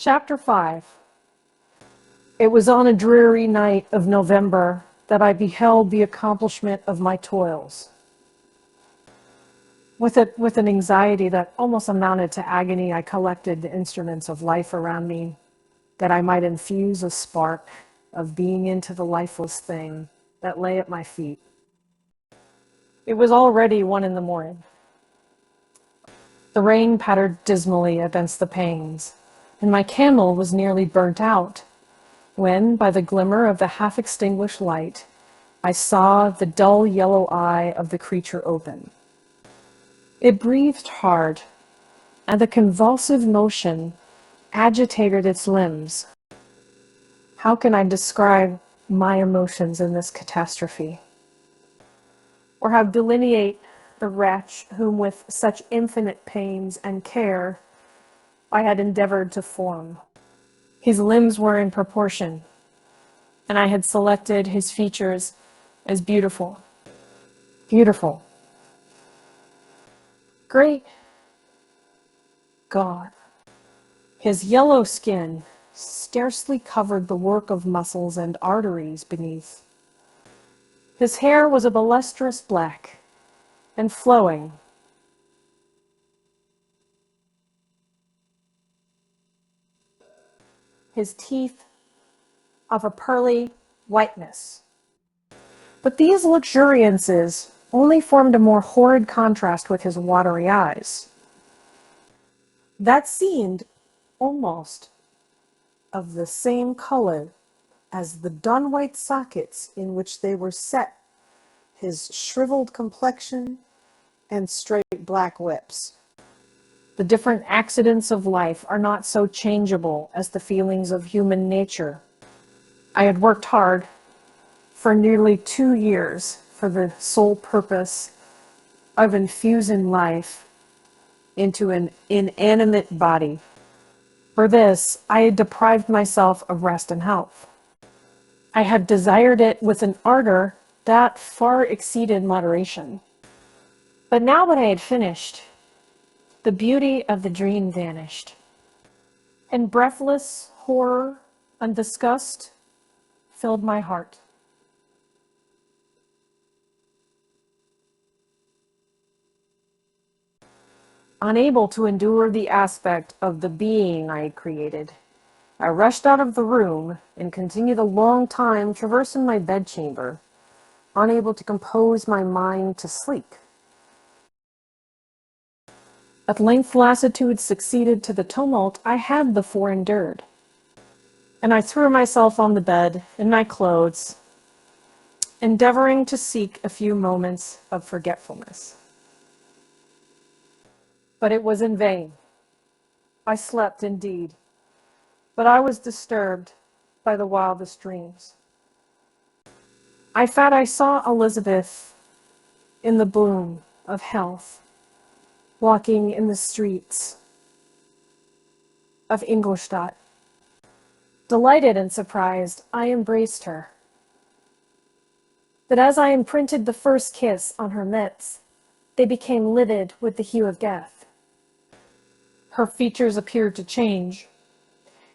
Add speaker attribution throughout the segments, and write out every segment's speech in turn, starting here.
Speaker 1: Chapter 5. It was on a dreary night of November that I beheld the accomplishment of my toils. With an anxiety that almost amounted to agony, I collected the instruments of life around me, that I might infuse a spark of being into the lifeless thing that lay at my feet. It was already 1 a.m. The rain pattered dismally against the panes, and my candle was nearly burnt out, when, by the glimmer of the half-extinguished light, I saw the dull yellow eye of the creature open. It breathed hard, and the convulsive motion agitated its limbs. How can I describe my emotions in this catastrophe? Or how delineate the wretch whom with such infinite pains and care I had endeavored to form? His limbs were in proportion, and I had selected his features as beautiful. Beautiful. Great God! His yellow skin scarcely covered the work of muscles and arteries beneath. His hair was of a lustrous black and flowing. His teeth of a pearly whiteness. But these luxuriances only formed a more horrid contrast with his watery eyes, that seemed almost of the same color as the dun-white sockets in which they were set, his shriveled complexion and straight black lips. The different accidents of life are not so changeable as the feelings of human nature. I had worked hard for nearly 2 years for the sole purpose of infusing life into an inanimate body. For this, I had deprived myself of rest and health. I had desired it with an ardor that far exceeded moderation. But now that I had finished, the beauty of the dream vanished, and breathless horror and disgust filled my heart. Unable to endure the aspect of the being I had created, I rushed out of the room and continued a long time traversing my bedchamber, unable to compose my mind to sleep. At length lassitude succeeded to the tumult I had before endured, and I threw myself on the bed in my clothes, endeavoring to seek a few moments of forgetfulness. But it was in vain. I slept indeed, but I was disturbed by the wildest dreams. I thought I saw Elizabeth in the bloom of health, walking in the streets of Ingolstadt. Delighted and surprised, I embraced her. But as I imprinted the first kiss on her lips, they became livid with the hue of death. Her features appeared to change,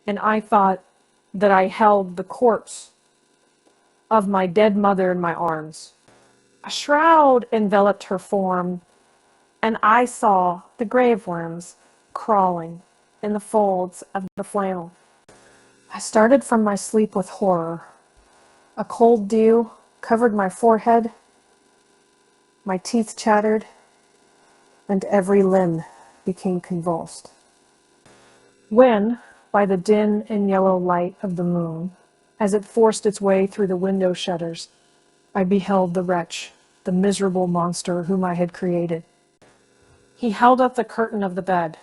Speaker 1: and I thought that I held the corpse of my dead mother in my arms. A shroud enveloped her form, and I saw the grave worms crawling in the folds of the flannel. I started from my sleep with horror. A cold dew covered my forehead, my teeth chattered, and every limb became convulsed. When, by the dim and yellow light of the moon, as it forced its way through the window shutters, I beheld the wretch, the miserable monster whom I had created. He held up the curtain of the bed,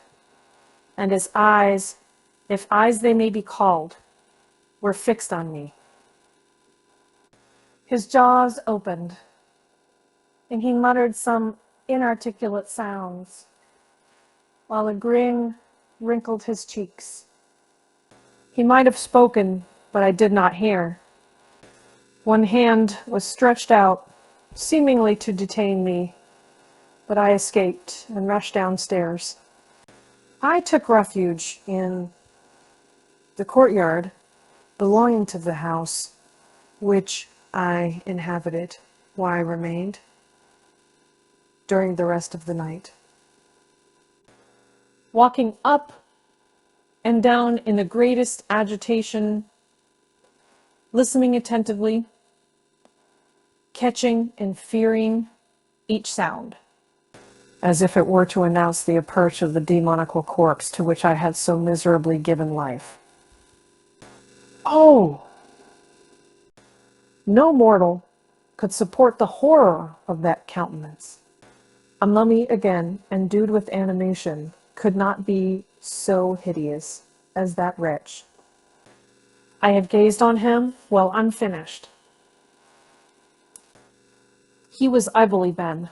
Speaker 1: and his eyes, if eyes they may be called, were fixed on me. His jaws opened, and he muttered some inarticulate sounds, while a grin wrinkled his cheeks. He might have spoken, but I did not hear. One hand was stretched out, seemingly to detain me, but I escaped and rushed downstairs. I took refuge in The courtyard belonging to the house, which I inhabited while I remained during the rest of the night. Walking up and down in the greatest agitation, listening attentively, catching and fearing each sound, as if it were to announce the approach of the demoniacal corpse to which I had so miserably given life. Oh! No mortal could support the horror of that countenance. A mummy again, endued with animation, could not be so hideous as that wretch. I had gazed on him while unfinished. He was evilly then,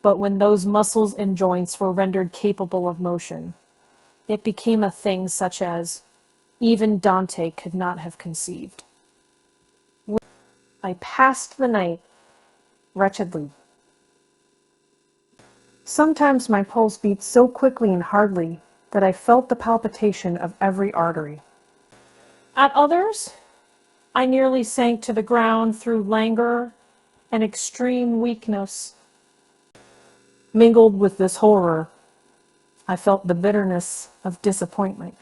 Speaker 1: but when those muscles and joints were rendered capable of motion, it became a thing such as even Dante could not have conceived. I passed the night wretchedly. Sometimes my pulse beat so quickly and hardly that I felt the palpitation of every artery. At others, I nearly sank to the ground through languor and extreme weakness. Mingled with this horror, I felt the bitterness of disappointment.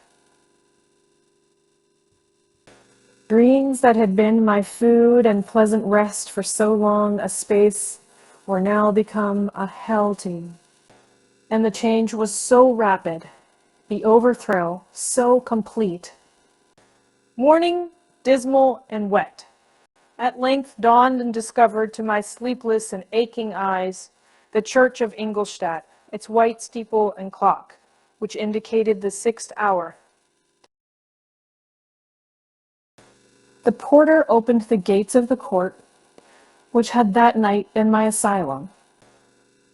Speaker 1: Dreams that had been my food and pleasant rest for so long a space were now become a hell to me. And the change was so rapid, the overthrow so complete. Morning, dismal and wet, at length dawned and discovered to my sleepless and aching eyes the church of Ingolstadt, its white steeple and clock, which indicated the 6th hour. The porter opened the gates of the court, which had that night been my asylum,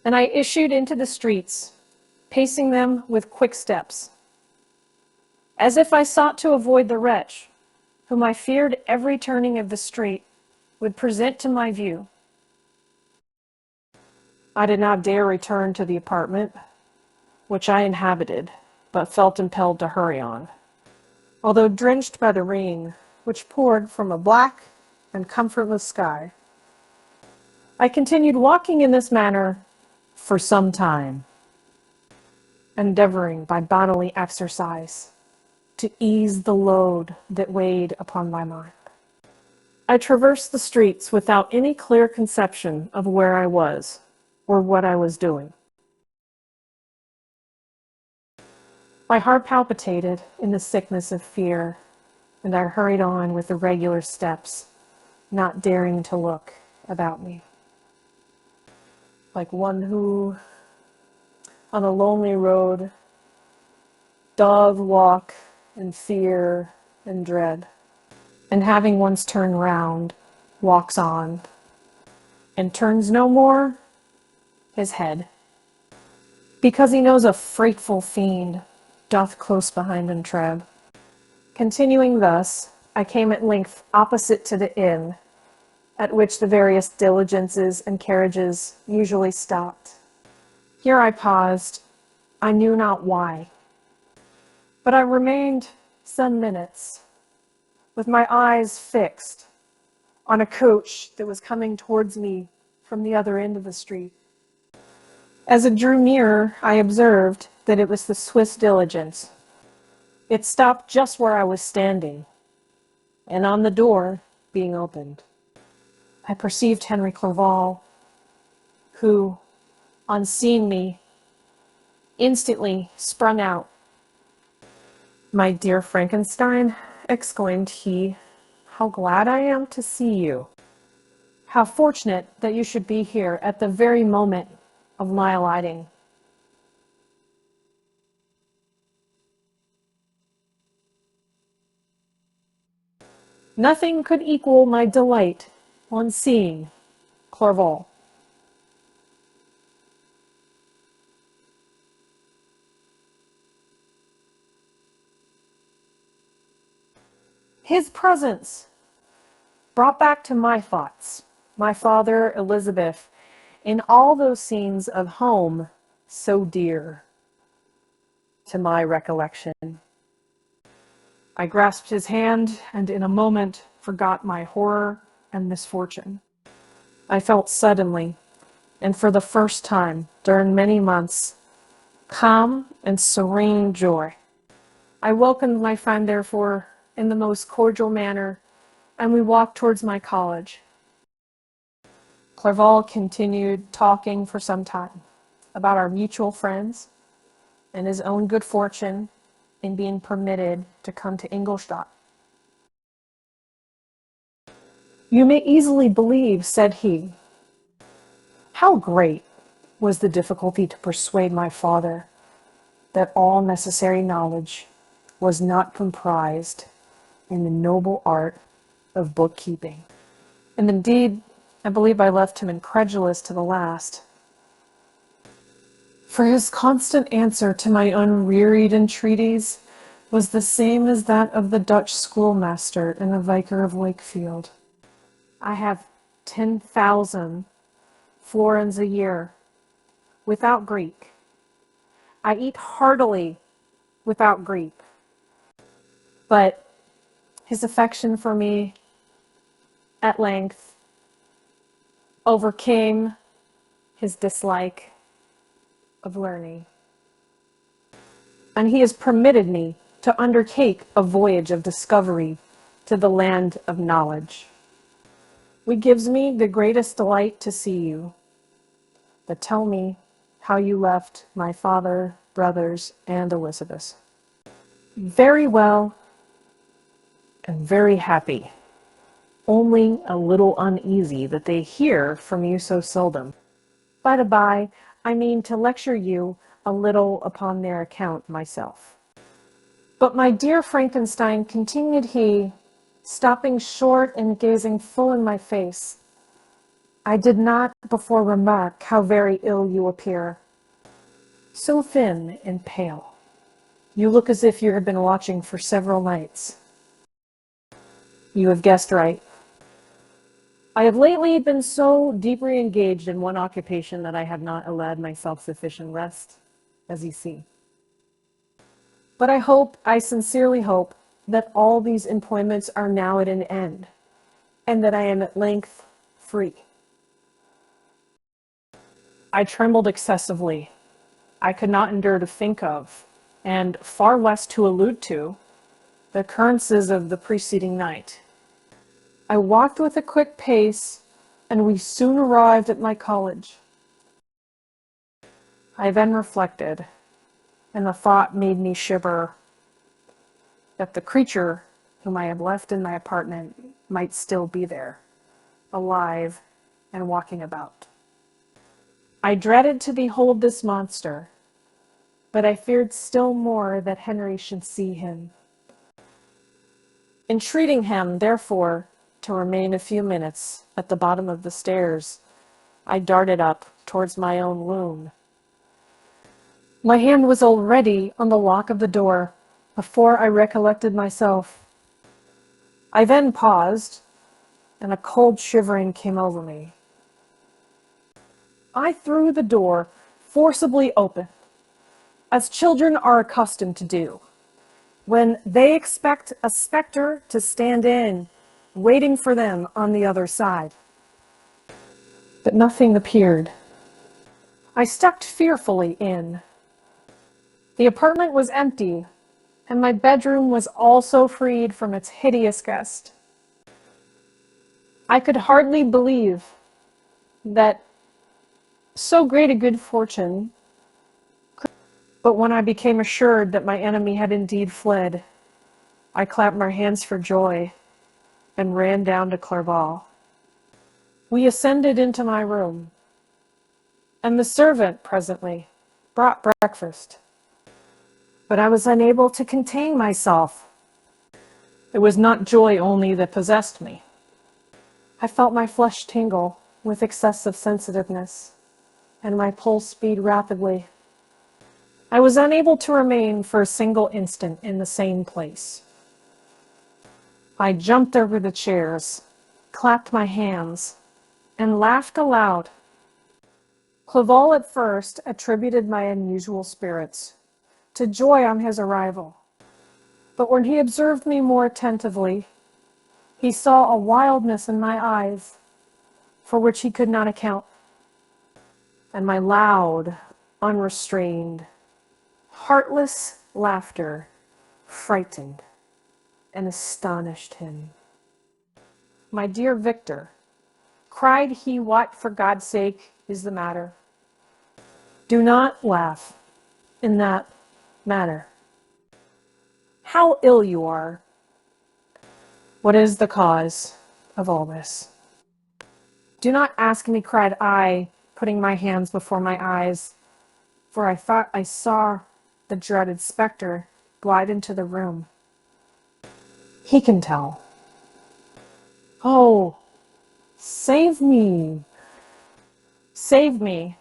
Speaker 1: and I issued into the streets, pacing them with quick steps, as if I sought to avoid the wretch, whom I feared every turning of the street would present to my view. I did not dare return to the apartment which I inhabited, but felt impelled to hurry on, although drenched by the rain which poured from a black and comfortless sky. I continued walking in this manner for some time, endeavoring by bodily exercise to ease the load that weighed upon my mind. I traversed the streets without any clear conception of where I was or what I was doing. My heart palpitated in the sickness of fear, and I hurried on with irregular steps, not daring to look about me. Like one who, on a lonely road, doth walk in fear and dread, and having once turned round, walks on, and turns no more his head, because he knows a frightful fiend doth close behind him tread. Continuing thus, I came at length opposite to the inn, at which the various diligences and carriages usually stopped. Here I paused, I knew not why, but I remained some minutes, with my eyes fixed on a coach that was coming towards me from the other end of the street. As it drew nearer, I observed that it was the Swiss diligence. It stopped just where I was standing, and on the door being opened, I perceived Henry Clerval, who, on seeing me, instantly sprung out. "My dear Frankenstein," exclaimed he, "how glad I am to see you! How fortunate that you should be here at the very moment of my alighting." Nothing could equal my delight on seeing Clerval. His presence brought back to my thoughts my father, Elizabeth, in all those scenes of home so dear to my recollection. I grasped his hand and in a moment forgot my horror and misfortune. I felt suddenly, and for the first time during many months, calm and serene joy. I welcomed my friend, therefore, in the most cordial manner, and we walked towards my college. Clerval continued talking for some time about our mutual friends and his own good fortune in being permitted to come to Ingolstadt. You may easily believe, said he, how great was the difficulty to persuade my father that all necessary knowledge was not comprised in the noble art of bookkeeping. And indeed, I believe I left him incredulous to the last. For his constant answer to my unwearied entreaties was the same as that of the Dutch schoolmaster in the Vicar of Wakefield. I have 10,000 florins a year without Greek. I eat heartily without Greek. But his affection for me at length overcame his dislike of learning. And he has permitted me to undertake a voyage of discovery to the land of knowledge. It gives me the greatest delight to see you. But tell me how you left my father, brothers, and Elizabeth. Very well and very happy, only a little uneasy that they hear from you so seldom. By the by, I mean to lecture you a little upon their account myself. But my dear Frankenstein, continued he, stopping short and gazing full in my face, I did not before remark how very ill you appear. So thin and pale. You look as if you had been watching for several nights. You have guessed right. I have lately been so deeply engaged in one occupation that I have not allowed myself sufficient rest, as you see. But I sincerely hope, that all these employments are now at an end, and that I am at length free. I trembled excessively. I could not endure to think of, and far less to allude to, the occurrences of the preceding night. I walked with a quick pace, and we soon arrived at my college. I then reflected, and the thought made me shiver, that the creature whom I had left in my apartment might still be there, alive and walking about. I dreaded to behold this monster, but I feared still more that Henry should see him. Entreating him, therefore, to remain a few minutes at the bottom of the stairs, I darted up towards my own room. My hand was already on the lock of the door before I recollected myself. I then paused, and a cold shivering came over me. I threw the door forcibly open, as children are accustomed to do, when they expect a specter to stand in, waiting for them on the other side. But nothing appeared. I stepped fearfully in. The apartment was empty, and my bedroom was also freed from its hideous guest. I could hardly believe that so great a good fortune, but when I became assured that my enemy had indeed fled, I clapped my hands for joy and ran down to Clerval. We ascended into my room, and the servant presently brought breakfast. But I was unable to contain myself. It was not joy only that possessed me. I felt my flesh tingle with excessive sensitiveness, and my pulse beat rapidly. I was unable to remain for a single instant in the same place. I jumped over the chairs, clapped my hands, and laughed aloud. Clerval at first attributed my unusual spirits to joy on his arrival. But when he observed me more attentively, he saw a wildness in my eyes for which he could not account, and my loud, unrestrained, heartless laughter frightened and astonished him. "My dear Victor," cried he, "what, for God's sake, is the matter? Do not laugh in that manner. How ill you are! What is the cause of all this?" "Do not ask me," cried I, putting my hands before my eyes, for I thought I saw the dreaded spectre glide into the room. "He can tell." "Oh, save me! Save me!"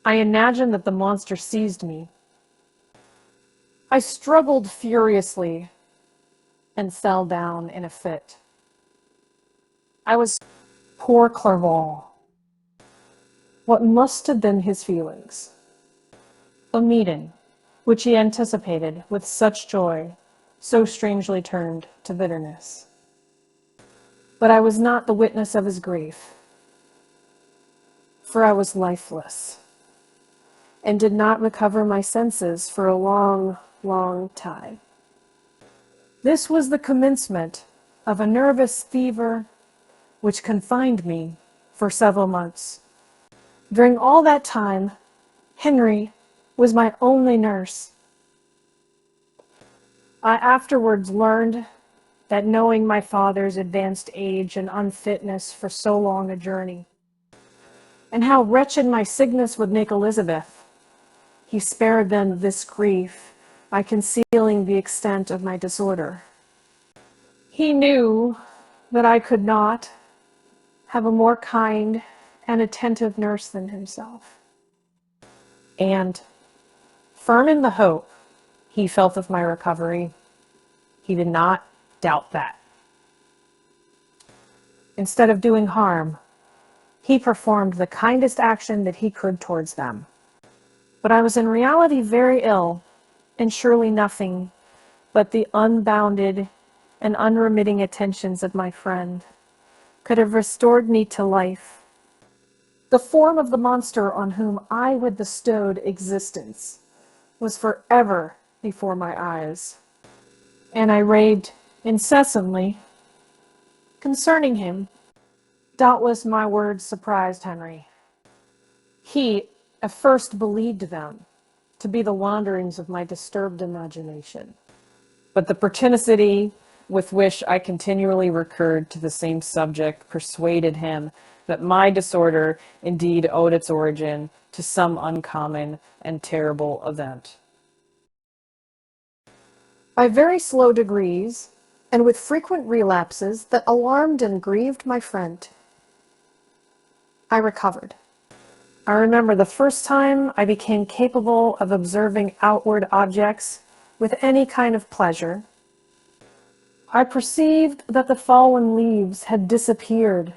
Speaker 1: I imagined that the monster seized me. I struggled furiously and fell down in a fit. I was poor Clerval. What must have been his feelings? A meeting, which he anticipated with such joy, so strangely turned to bitterness. But I was not the witness of his grief, for I was lifeless, and did not recover my senses for a long, long time. This was the commencement of a nervous fever which confined me for several months. During all that time, Henry was my only nurse. I afterwards learned that, knowing my father's advanced age and unfitness for so long a journey, and how wretched my sickness would make Elizabeth, he spared them this grief by concealing the extent of my disorder. He knew that I could not have a more kind and attentive nurse than himself. And, firm in the hope he felt of my recovery, he did not doubt that. Instead of doing harm, he performed the kindest action that he could towards them. But I was in reality very ill, and surely nothing but the unbounded and unremitting attentions of my friend could have restored me to life. The form of the monster on whom I had bestowed existence was forever before my eyes, and I raved incessantly concerning him. Doubtless my words surprised Henry. He at first believed them to be the wanderings of my disturbed imagination, but the pertinacity with which I continually recurred to the same subject persuaded him that my disorder indeed owed its origin to some uncommon and terrible event. By very slow degrees, and with frequent relapses that alarmed and grieved my friend, I recovered. I remember the first time I became capable of observing outward objects with any kind of pleasure. I perceived that the fallen leaves had disappeared,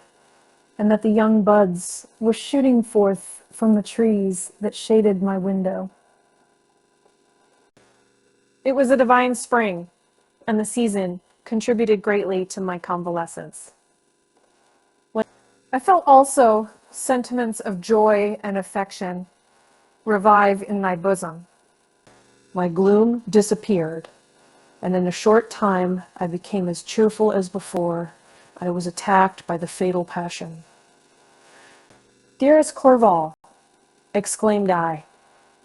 Speaker 1: and that the young buds were shooting forth from the trees that shaded my window. It was a divine spring, and the season contributed greatly to my convalescence. I felt also sentiments of joy and affection revive in my bosom. My gloom disappeared, and in a short time I became as cheerful as before I was attacked by the fatal passion. "Dearest Clerval," exclaimed I,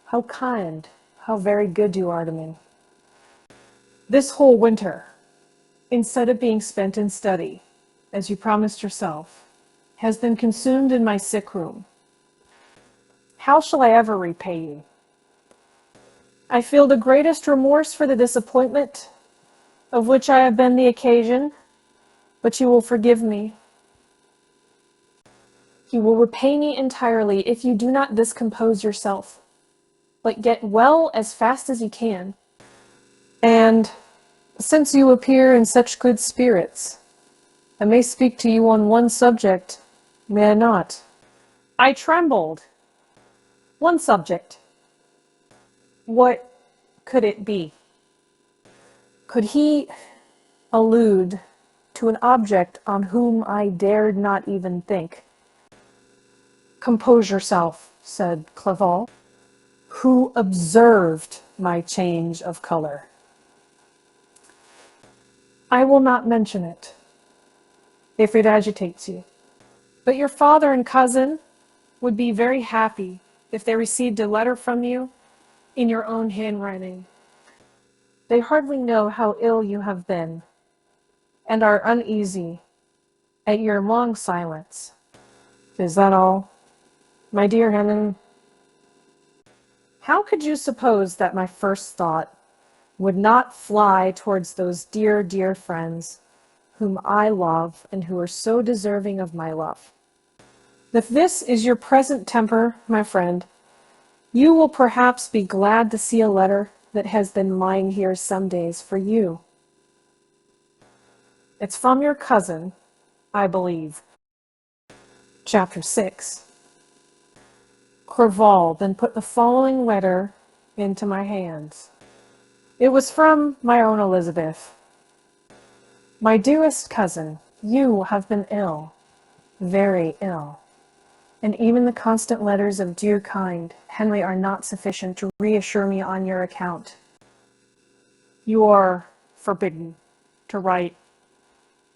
Speaker 1: "how kind, how very good you are to me. This whole winter, instead of being spent in study, as you promised yourself, has been consumed in my sick room. How shall I ever repay you? I feel the greatest remorse for the disappointment of which I have been the occasion, but you will forgive me. You will repay me entirely if you do not discompose yourself, but get well as fast as you can. And, since you appear in such good spirits, I may speak to you on one subject, may I not?" I trembled. "One subject. What could it be?" Could he allude to an object on whom I dared not even think? Compose yourself, said Clerval, who observed my change of color. I will not mention it, if it agitates you. But your father and cousin would be very happy if they received a letter from you in your own handwriting. They hardly know how ill you have been, and are uneasy at your long silence. Is that all, my dear Helen? How could you suppose that my first thought would not fly towards those dear, dear friends whom I love and who are so deserving of my love? If this is your present temper, my friend, you will perhaps be glad to see a letter that has been lying here some days for you. It's from your cousin, I believe. Chapter 6. Clerval then put the following letter into my hands. It was from my own Elizabeth. My dearest cousin, you have been ill, very ill, and even the constant letters of dear kind Henry are not sufficient to reassure me on your account. You are forbidden to write,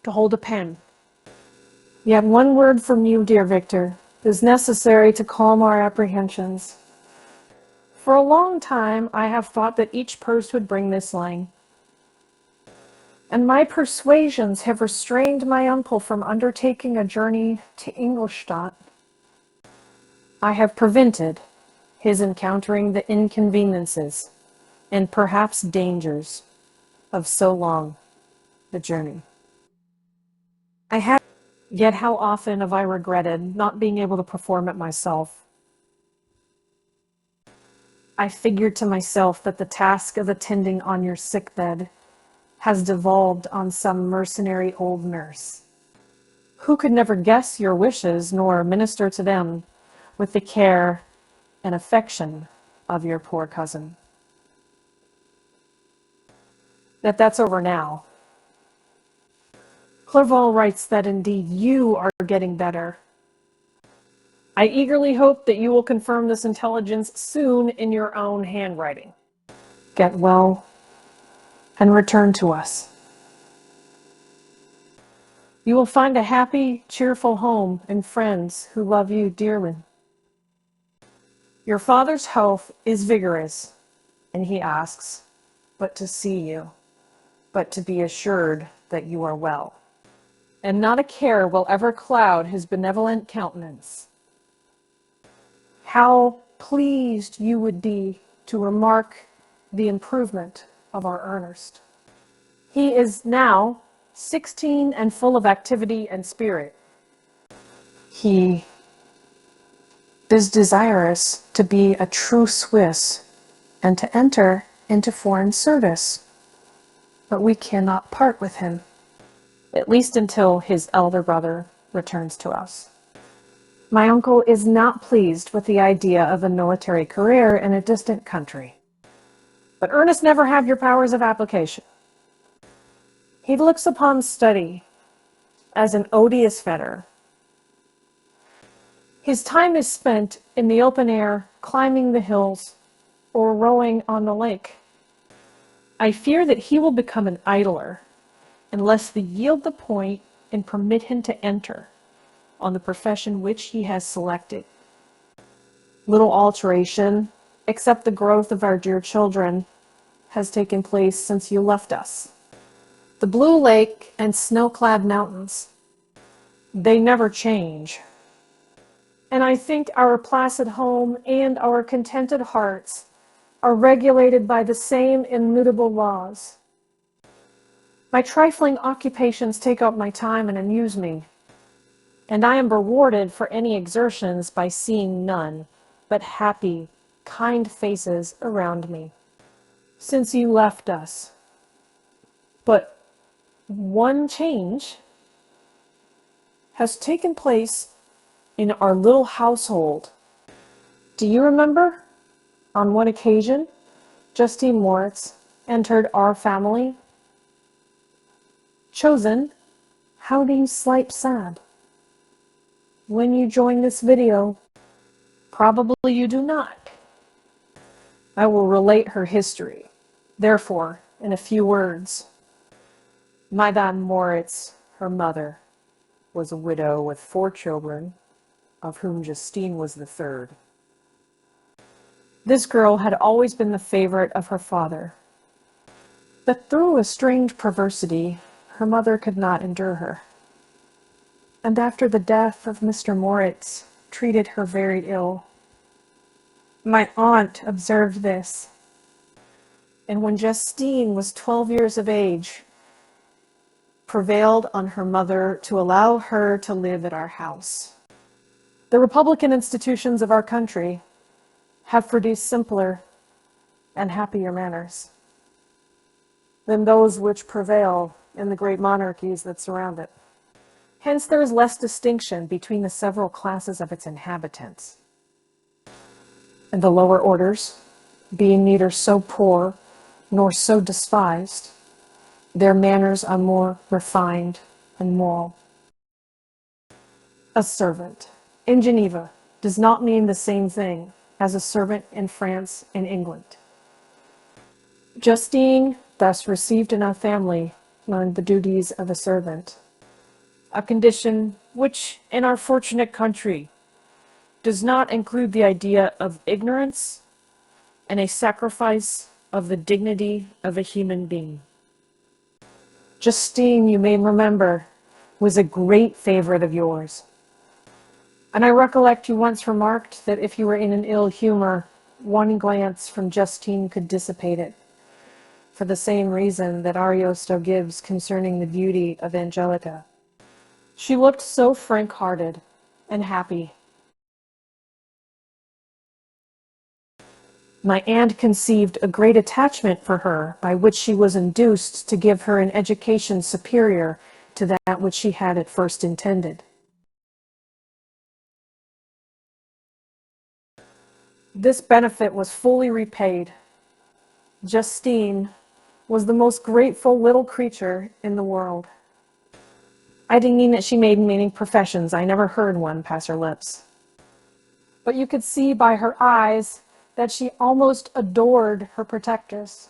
Speaker 1: to hold a pen. Yet one word from you, dear Victor, is necessary to calm our apprehensions. For a long time I have thought that each post would bring this line, and my persuasions have restrained my uncle from undertaking a journey to Ingolstadt. I have prevented his encountering the inconveniences and perhaps dangers of so long the journey. Yet how often have I regretted not being able to perform it myself. I figured to myself that the task of attending on your sickbed has devolved on some mercenary old nurse, who could never guess your wishes nor minister to them with the care and affection of your poor cousin. That's over now. Clerval writes that indeed you are getting better. I eagerly hope that you will confirm this intelligence soon in your own handwriting. Get well and return to us. You will find a happy, cheerful home and friends who love you dearly. Your father's health is vigorous, and he asks but to see you, but to be assured that you are well. And not a care will ever cloud his benevolent countenance. How pleased you would be to remark the improvement of our Ernest. He is now 16 and full of activity and spirit. He is desirous to be a true Swiss and to enter into foreign service, but we cannot part with him, at least until his elder brother returns to us. My uncle is not pleased with the idea of a military career in a distant country, but Ernest never had your powers of application. He looks upon study as an odious fetter. His time is spent in the open air, climbing the hills, or rowing on the lake. I fear that he will become an idler unless we yield the point and permit him to enter on the profession which he has selected. Little alteration, except the growth of our dear children, has taken place since you left us. The blue lake and snow-clad mountains, they never change. And I think our placid home and our contented hearts are regulated by the same immutable laws. My trifling occupations take up my time and amuse me, and I am rewarded for any exertions by seeing none but happy, kind faces around me. Since you left us, but one change has taken place in our little household. Do you remember on what occasion Justine Moritz entered our family Chosen, how do you swipe sad? When you join this video, probably you do not. I will relate her history. Therefore, in a few words, Madame Moritz, her mother, was a widow with 4 children, of whom Justine was the third. This girl had always been the favorite of her father, but through a strange perversity, her mother could not endure her, and after the death of Mr. Moritz, treated her very ill. My aunt observed this, and when Justine was 12 years of age, prevailed on her mother to allow her to live at our house. The Republican institutions of our country have produced simpler and happier manners than those which prevail in the great monarchies that surround it. Hence, there is less distinction between the several classes of its inhabitants. And the lower orders, being neither so poor nor so despised, their manners are more refined and moral. A servant in Geneva does not mean the same thing as a servant in France and England. Justine thus received in our family learned the duties of a servant, a condition which in our fortunate country does not include the idea of ignorance and a sacrifice of the dignity of a human being. Justine, you may remember, was a great favorite of yours. And I recollect you once remarked that if you were in an ill humor, one glance from Justine could dissipate it, for the same reason that Ariosto gives concerning the beauty of Angelica. She looked so frank-hearted and happy. My aunt conceived a great attachment for her, by which she was induced to give her an education superior to that which she had at first intended. This benefit was fully repaid. Justine was the most grateful little creature in the world. I didn't mean that she made many professions. I never heard one pass her lips. But you could see by her eyes that she almost adored her protectors.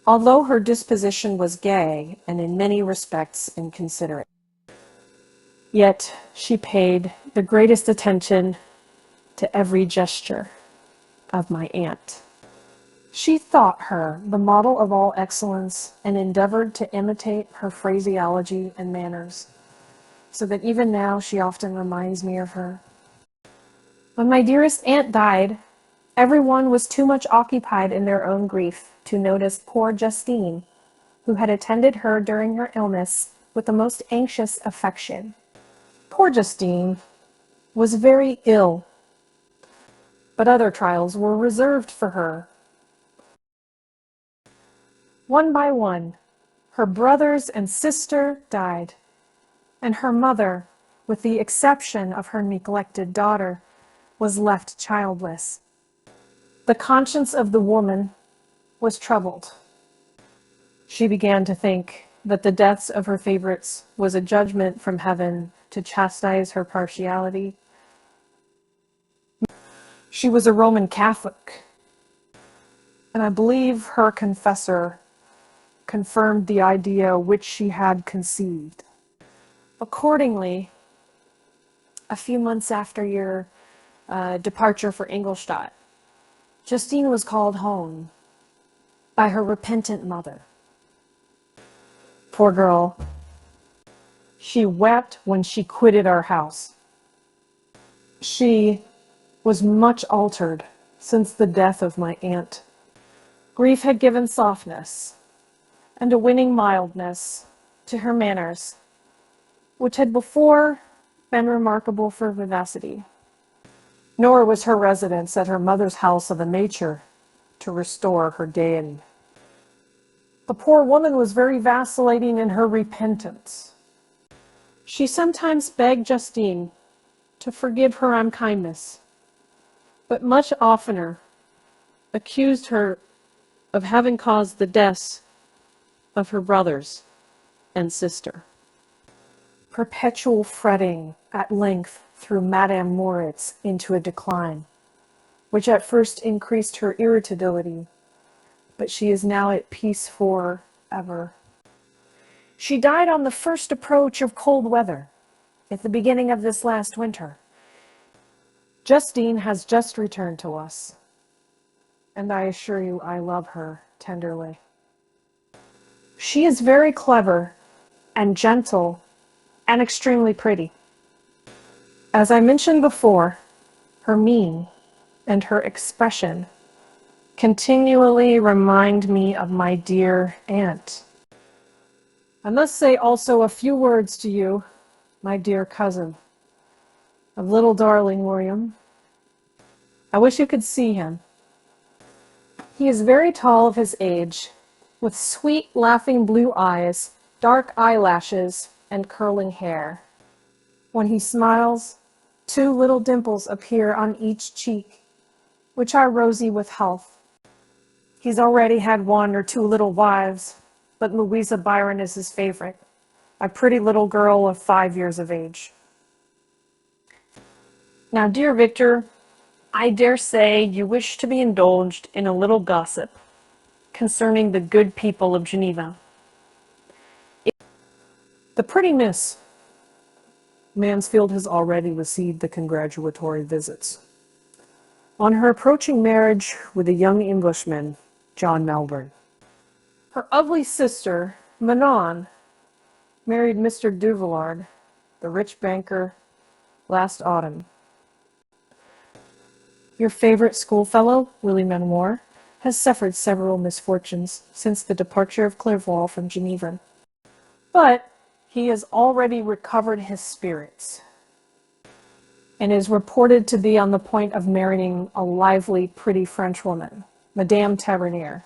Speaker 1: Although her disposition was gay and in many respects inconsiderate, yet she paid the greatest attention to every gesture of my aunt. She thought her the model of all excellence and endeavored to imitate her phraseology and manners, so that even now she often reminds me of her. When my dearest aunt died, everyone was too much occupied in their own grief to notice poor Justine, who had attended her during her illness with the most anxious affection. Poor Justine was very ill, but other trials were reserved for her. One by one, her brothers and sister died, and her mother, with the exception of her neglected daughter, was left childless. The conscience of the woman was troubled. She began to think that the deaths of her favorites was a judgment from heaven to chastise her partiality. She was a Roman Catholic, and I believe her confessor confirmed the idea which she had conceived. Accordingly, a few months after your departure for Ingolstadt, Justine was called home by her repentant mother. Poor girl, she wept when she quitted our house. She was much altered since the death of my aunt. Grief had given softness and a winning mildness to her manners, which had before been remarkable for vivacity. Nor was her residence at her mother's house of a nature to restore her gaiety. The poor woman was very vacillating in her repentance. She sometimes begged Justine to forgive her unkindness, but much oftener accused her of having caused the deaths
Speaker 2: of her brothers and sister.
Speaker 1: Perpetual fretting at length threw Madame Moritz into a decline, which at first increased her irritability, but she is now at peace for ever. She died on the first approach of cold weather, at the beginning of this last winter. Justine has just returned to us, and I assure you I love her tenderly. She is very clever and gentle and extremely pretty. As I mentioned before, her mien and her expression continually remind me of my dear aunt. I must say also a few words to you, my dear cousin, of little darling William. I wish you could see him. He is very tall of his age, with sweet, laughing blue eyes, dark eyelashes, and curling hair. When he smiles, 2 little dimples appear on each cheek, which are rosy with health. He's already had 1 or 2 little wives, but Louisa Byron is his favorite, a pretty little girl of 5 years of age. Now, dear Victor, I dare say you wish to be indulged in a little gossip concerning the good people of Geneva. The pretty Miss Mansfield has already received the congratulatory visits. On her approaching marriage with a young Englishman, John Melbourne. Her ugly sister, Manon, married Mr. Duvillard, the rich banker, last autumn. Your favorite schoolfellow, Willie Manoir, has suffered several misfortunes since the departure of Clerval from Geneva. But he has already recovered his spirits and is reported to be on the point of marrying a lively, pretty Frenchwoman, Madame Tavernier.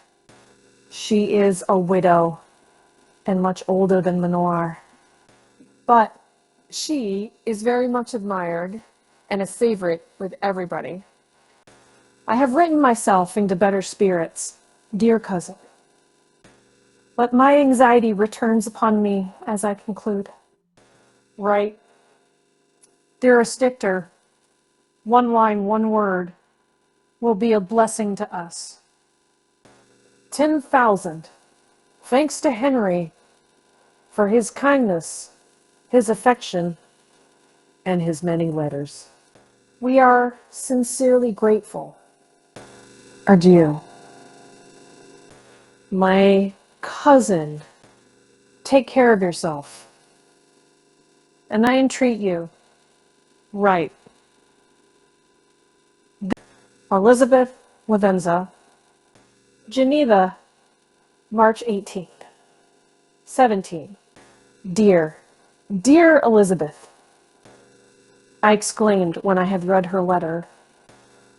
Speaker 1: She is a widow and much older than Manoir. But she is very much admired and a favorite with everybody. I have written myself into better spirits, dear cousin. But my anxiety returns upon me as I conclude. Write, dearest Victor, 1 line, 1 word, will be a blessing to us. 10,000, thanks to Henry for his kindness, his affection, and his many letters. We are sincerely grateful. Adieu. My cousin, take care of yourself. And I entreat you, write. Elizabeth Lavenza, Geneva, March 18th, 17. Dear Elizabeth, I exclaimed when I had read her letter.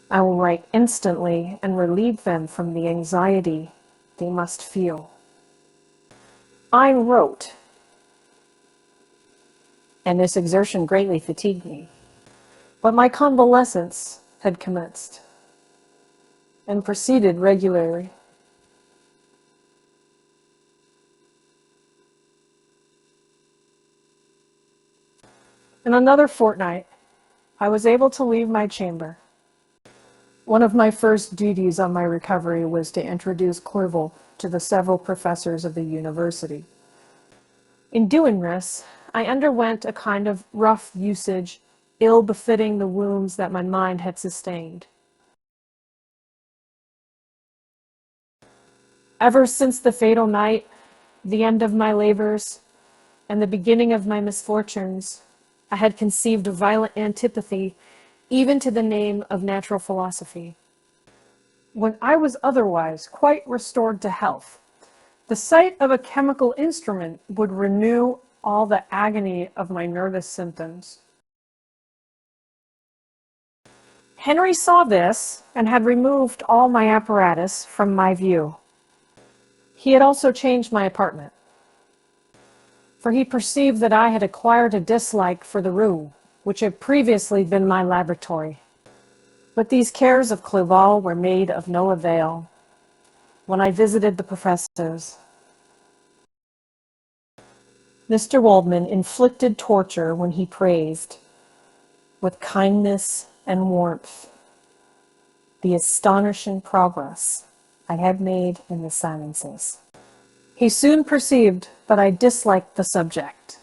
Speaker 1: I will write instantly and relieve them from the anxiety they must feel. I wrote, and this exertion greatly fatigued me, but my convalescence had commenced and proceeded regularly. In another fortnight, I was able to leave my chamber. One of my first duties on my recovery was to introduce Clerval to the several professors of the university. In doing this, I underwent a kind of rough usage, ill befitting the wounds that my mind had sustained. Ever since the fatal night, the end of my labors, and the beginning of my misfortunes, I had conceived a violent antipathy even to the name of natural philosophy. When I was otherwise quite restored to health, the sight of a chemical instrument would renew all the agony of my nervous symptoms. Henry saw this and had removed all my apparatus from my view. He had also changed my apartment, for he perceived that I had acquired a dislike for the room, which had previously been my laboratory. But these cares of Clerval were made of no avail. When I visited the professors, Mr. Waldman inflicted torture when he praised, with kindness and warmth, the astonishing progress I had made in the sciences. He soon perceived that I disliked the subject,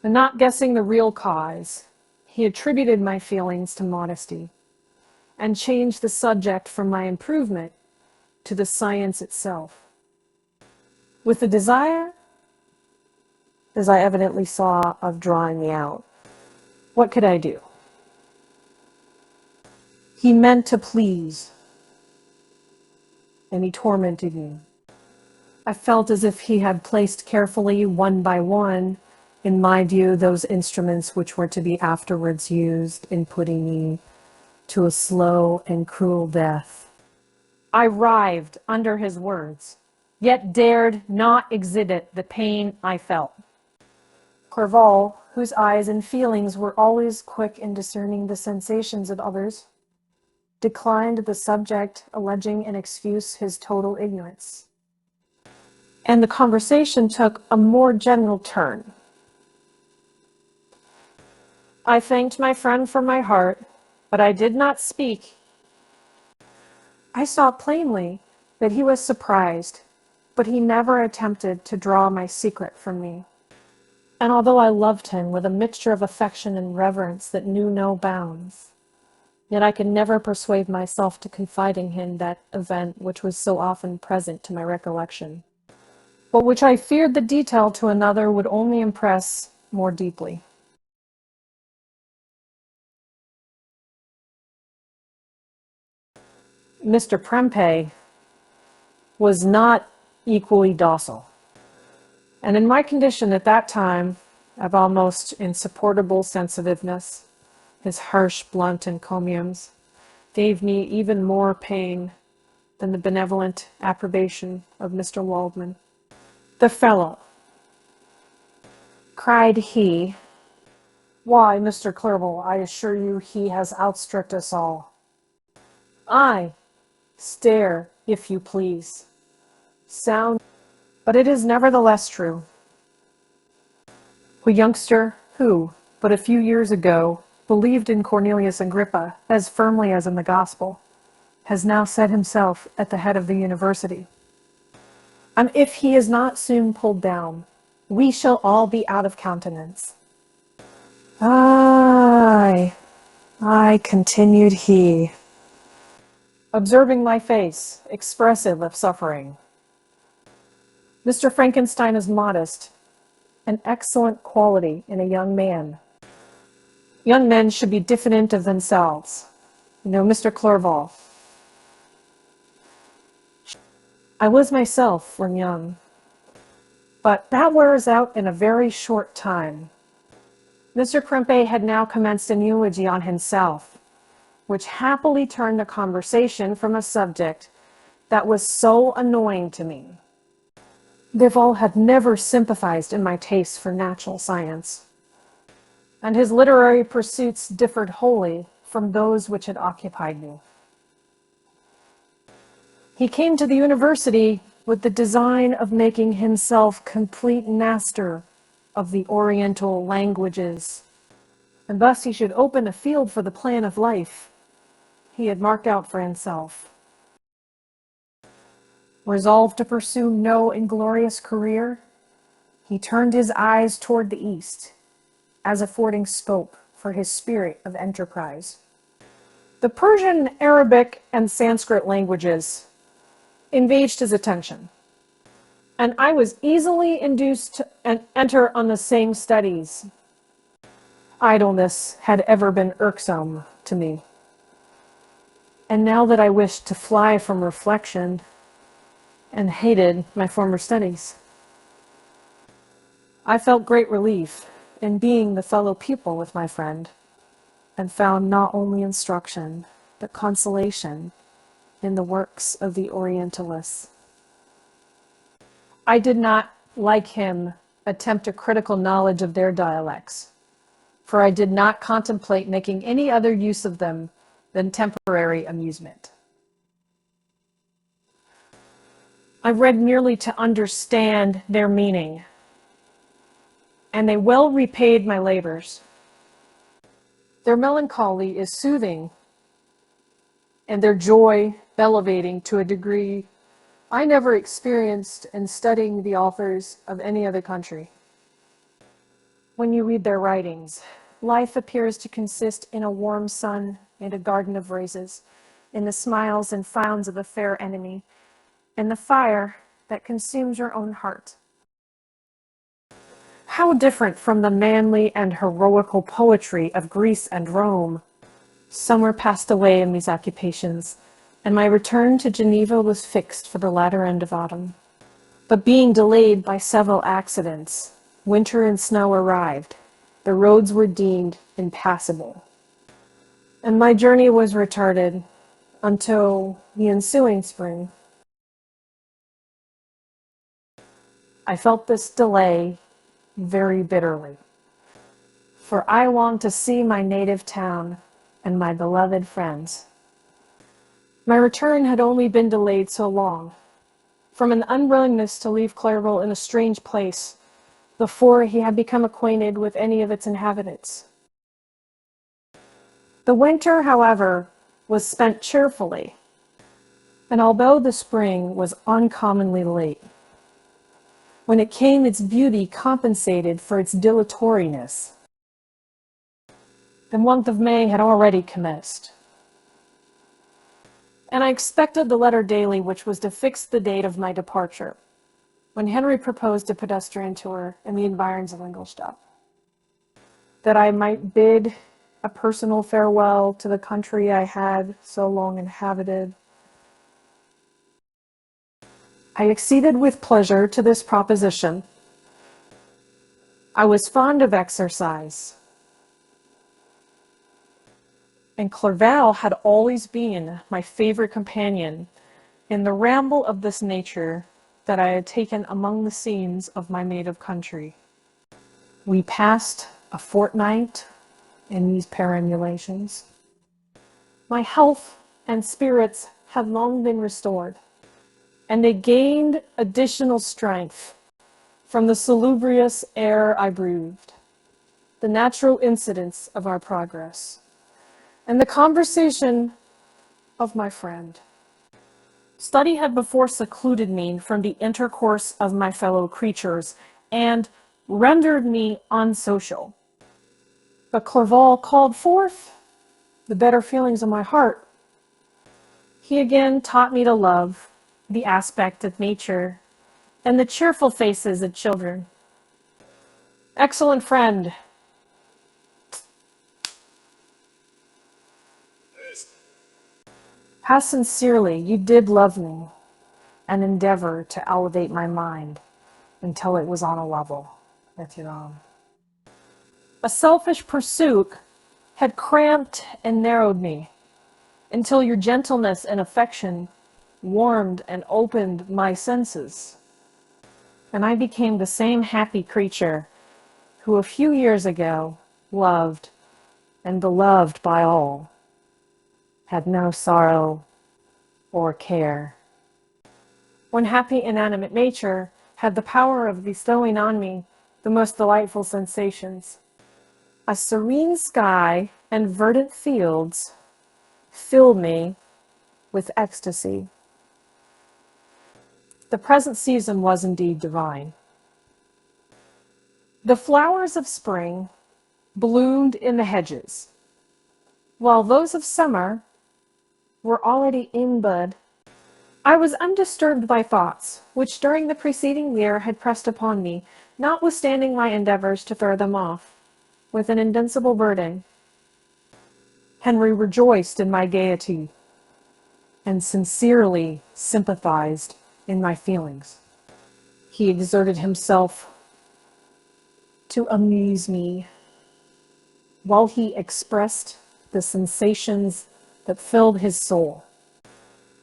Speaker 1: and not guessing the real cause, he attributed my feelings to modesty and changed the subject from my improvement to the science itself. With the desire, as I evidently saw, of drawing me out. What could I do? He meant to please, and he tormented me. I felt as if he had placed carefully, one by one, in my view, those instruments which were to be afterwards used in putting me to a slow and cruel death. I writhed under his words, yet dared not exhibit the pain I felt. Clerval, whose eyes and feelings were always quick in discerning the sensations of others, declined the subject, alleging in excuse his total ignorance. And the conversation took a more general turn. I thanked my friend from my heart, but I did not speak. I saw plainly that he was surprised, but he never attempted to draw my secret from me. And although I loved him with a mixture of affection and reverence that knew no bounds, yet I could never persuade myself to confide in him that event which was so often present to my recollection, but which I feared the detail to another would only impress more deeply. Mr. Prempe was not equally docile, and in my condition at that time of almost insupportable sensitiveness, his harsh, blunt encomiums gave me even more pain than the benevolent approbation of Mr. Waldman. "The fellow," cried he, "why, Mr. Clerval, I assure you he has outstripped us all." "Aye, stare, if you please. Sound, but it is nevertheless true. A youngster who, but a few years ago, believed in Cornelius Agrippa as firmly as in the gospel, has now set himself at the head of the university. And if he is not soon pulled down, we shall all be out of countenance." "Aye, aye," continued he, observing my face, expressive of suffering. "Mr. Frankenstein is modest, an excellent quality in a young man. Young men should be diffident of themselves. You know, Mr. Clerval, I was myself when young, but that wears out in a very short time." Mr. Prempe had now commenced an eulogy on himself, which happily turned the conversation from a subject that was so annoying to me. Duval had never sympathized in my taste for natural science, and his literary pursuits differed wholly from those which had occupied me. He came to the university with the design of making himself complete master of the Oriental languages, and thus he should open a field for the plan of life he had marked out for himself. Resolved to pursue no inglorious career, he turned his eyes toward the east, as affording scope for his spirit of enterprise. The Persian, Arabic, and Sanskrit languages engaged his attention, and I was easily induced to enter on the same studies. Idleness had ever been irksome to me, and now that I wished to fly from reflection and hated my former studies, I felt great relief in being the fellow pupil with my friend, and found not only instruction, but consolation in the works of the Orientalists. I did not, like him, attempt a critical knowledge of their dialects, for I did not contemplate making any other use of them than temporary amusement. I read merely to understand their meaning, and they well repaid my labors. Their melancholy is soothing, and their joy elevating to a degree I never experienced in studying the authors of any other country. When you read their writings, life appears to consist in a warm sun and a garden of roses, in the smiles and frowns of a fair enemy, and the fire that consumes your own heart. How different from the manly and heroical poetry of Greece and Rome. Summer passed away in these occupations, and my return to Geneva was fixed for the latter end of autumn. But being delayed by several accidents, winter and snow arrived. The roads were deemed impassable, and my journey was retarded until the ensuing spring. I felt this delay very bitterly, for I longed to see my native town and my beloved friends. My return had only been delayed so long, from an unwillingness to leave Clairville in a strange place before he had become acquainted with any of its inhabitants. The winter, however, was spent cheerfully, and although the spring was uncommonly late, when it came its beauty compensated for its dilatoriness. The month of May had already commenced, and I expected the letter daily which was to fix the date of my departure, when Henry proposed a pedestrian tour in the environs of Ingolstadt, that I might bid a personal farewell to the country I had so long inhabited. I acceded with pleasure to this proposition. I was fond of exercise, and Clerval had always been my favorite companion in the ramble of this nature that I had taken among the scenes of my native country. We passed a fortnight in these perambulations. My health and spirits had long been restored, and they gained additional strength from the salubrious air I breathed, the natural incidents of our progress, and the conversation of my friend. Study had before secluded me from the intercourse of my fellow creatures and rendered me unsocial. But Clerval called forth the better feelings of my heart. He again taught me to love the aspect of nature and the cheerful faces of children. Excellent friend, how sincerely you did love me and endeavor to elevate my mind until it was on a level with your own. A selfish pursuit had cramped and narrowed me until your gentleness and affection warmed and opened my senses, and I became the same happy creature who a few years ago loved and beloved by all, had no sorrow or care. When happy inanimate nature had the power of bestowing on me the most delightful sensations, a serene sky and verdant fields filled me with ecstasy. The present season was indeed divine. The flowers of spring bloomed in the hedges, while those of summer were already in bud. I was undisturbed by thoughts which during the preceding year had pressed upon me, notwithstanding my endeavors to throw them off, with an invincible burden. Henry rejoiced in my gaiety, and sincerely sympathized in my feelings. He exerted himself to amuse me, while he expressed the sensations that filled his soul.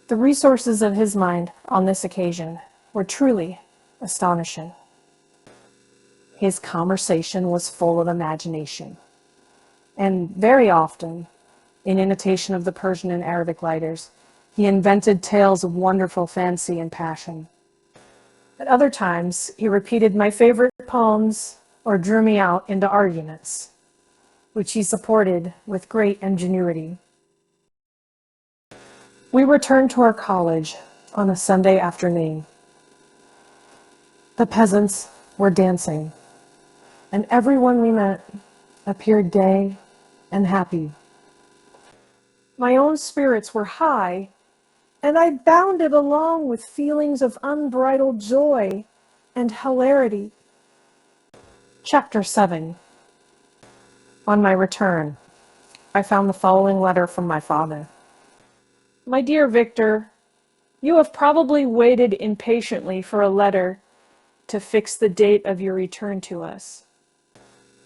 Speaker 1: The resources of his mind on this occasion were truly astonishing. His conversation was full of imagination, and very often, in imitation of the Persian and Arabic writers, he invented tales of wonderful fancy and passion. At other times, he repeated my favorite poems or drew me out into arguments, which he supported with great ingenuity. We returned to our college on a Sunday afternoon. The peasants were dancing, and everyone we met appeared gay and happy. My own spirits were high, and I bounded along with feelings of unbridled joy and hilarity. Chapter 7. On my return, I found the following letter from my father. My dear Victor, you have probably waited impatiently for a letter to fix the date of your return to us.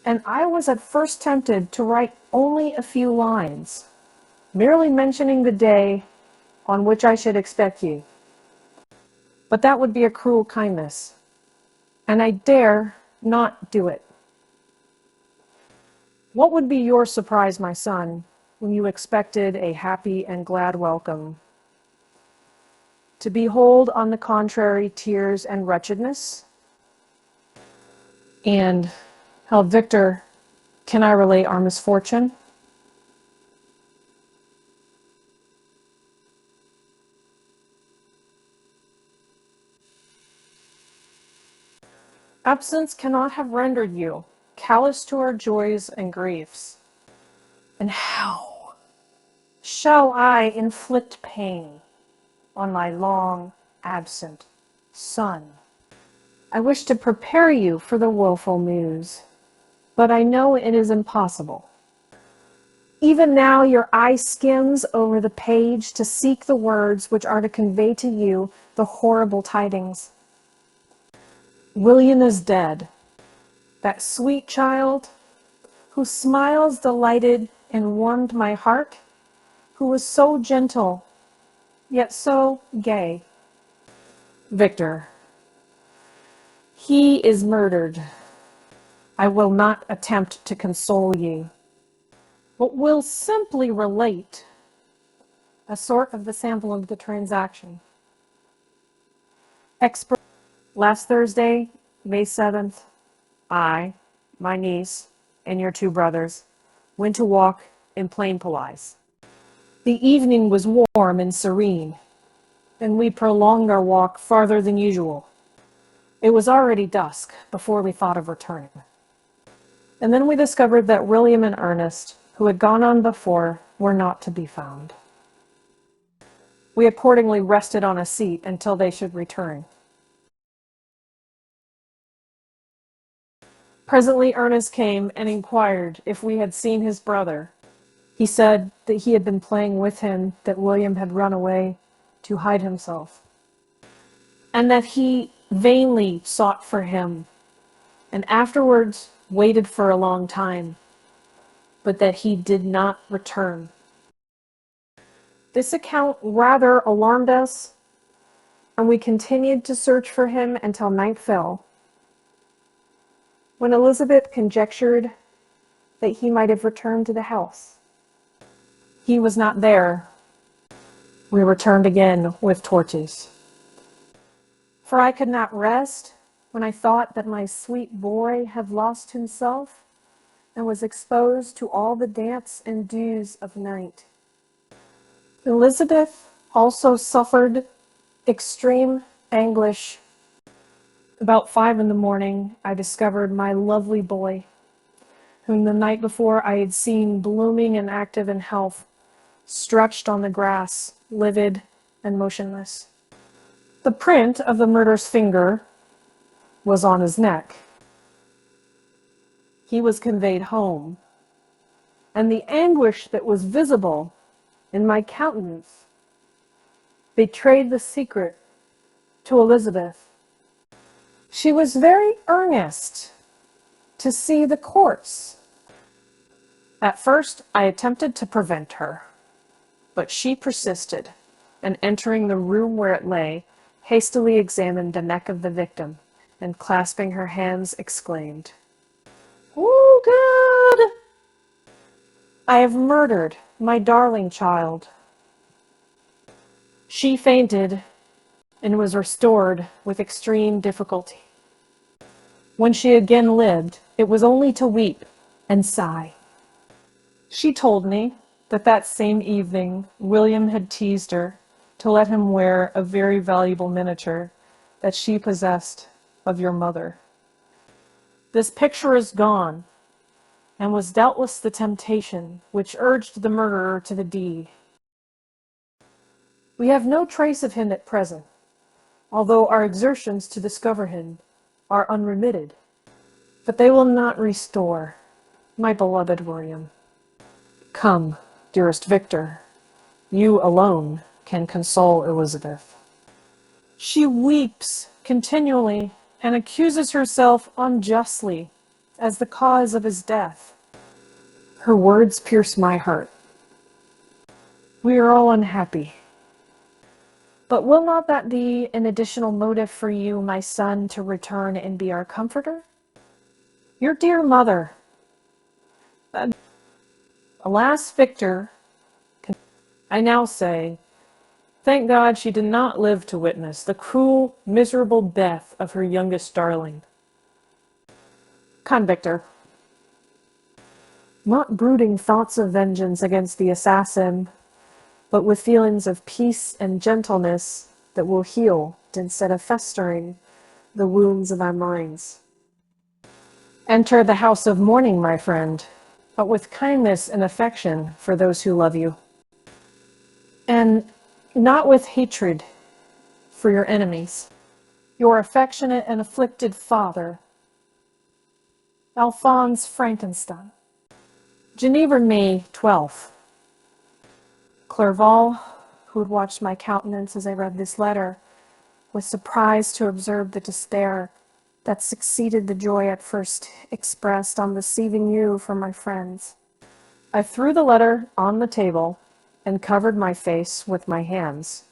Speaker 1: And I was at first tempted to write only a few lines, merely mentioning the day on which I should expect you. But that would be a cruel kindness, and I dare not do it. What would be your surprise, my son, when you expected a happy and glad welcome? To behold, on the contrary, tears and wretchedness? And how, Victor, can I relate our misfortune? Absence cannot have rendered you callous to our joys and griefs. And how shall I inflict pain on my long absent son? I wish to prepare you for the woeful news, but I know it is impossible. Even now your eye skims over the page to seek the words which are to convey to you the horrible tidings. William is dead, that sweet child whose smiles delighted and warmed my heart, who was so gentle, yet so gay. Victor, he is murdered. I will not attempt to console you, but will simply relate a sort of the sample of the transaction. Last Thursday, May 7th, I, my niece, and your two brothers went to walk in Plain Palais. The evening was warm and serene, and we prolonged our walk farther than usual. It was already dusk before we thought of returning. And then we discovered that William and Ernest, who had gone on before, were not to be found. We accordingly rested on a seat until they should return. Presently Ernest came and inquired if we had seen his brother. He said that he had been playing with him, that William had run away to hide himself, and that he vainly sought for him, and afterwards waited for a long time, but that he did not return. This account rather alarmed us, and we continued to search for him until night fell, when Elizabeth conjectured that he might have returned to the house. He was not there. We returned again with torches. For I could not rest when I thought that my sweet boy had lost himself and was exposed to all the damps and dews of night. Elizabeth also suffered extreme anguish. About 5 in the morning, I discovered my lovely boy, whom the night before I had seen blooming and active in health, stretched on the grass, livid and motionless. The print of the murderer's finger was on his neck. He was conveyed home, and the anguish that was visible in my countenance betrayed the secret to Elizabeth. She was very earnest to see the corpse. At first, I attempted to prevent her, but she persisted, and entering the room where it lay, hastily examined the neck of the victim, and clasping her hands, exclaimed, "Oh, God! I have murdered my darling child." She fainted and was restored with extreme difficulty. When she again lived, it was only to weep and sigh. She told me that that same evening William had teased her to let him wear a very valuable miniature that she possessed of your mother. This picture is gone, and was doubtless the temptation which urged the murderer to the deed. We have no trace of him at present, although our exertions to discover him are unremitted. But they will not restore my beloved William. Come, dearest Victor, you alone can console Elizabeth. She weeps continually and accuses herself unjustly as the cause of his death. Her words pierce my heart. We are all unhappy. But will not that be an additional motive for you, my son, to return and be our comforter? Your dear mother. Alas, Victor, I now say, thank God she did not live to witness the cruel, miserable death of her youngest darling. Come, Victor. Not brooding thoughts of vengeance against the assassin, but with feelings of peace and gentleness that will heal instead of festering the wounds of our minds. Enter the house of mourning, my friend, but with kindness and affection for those who love you, and not with hatred for your enemies. Your affectionate and afflicted father, Alphonse Frankenstein. Geneva, May 12th. Clerval, who had watched my countenance as I read this letter, was surprised to observe the despair that succeeded the joy at first expressed on receiving you from my friends. I threw the letter on the table and covered my face with my hands.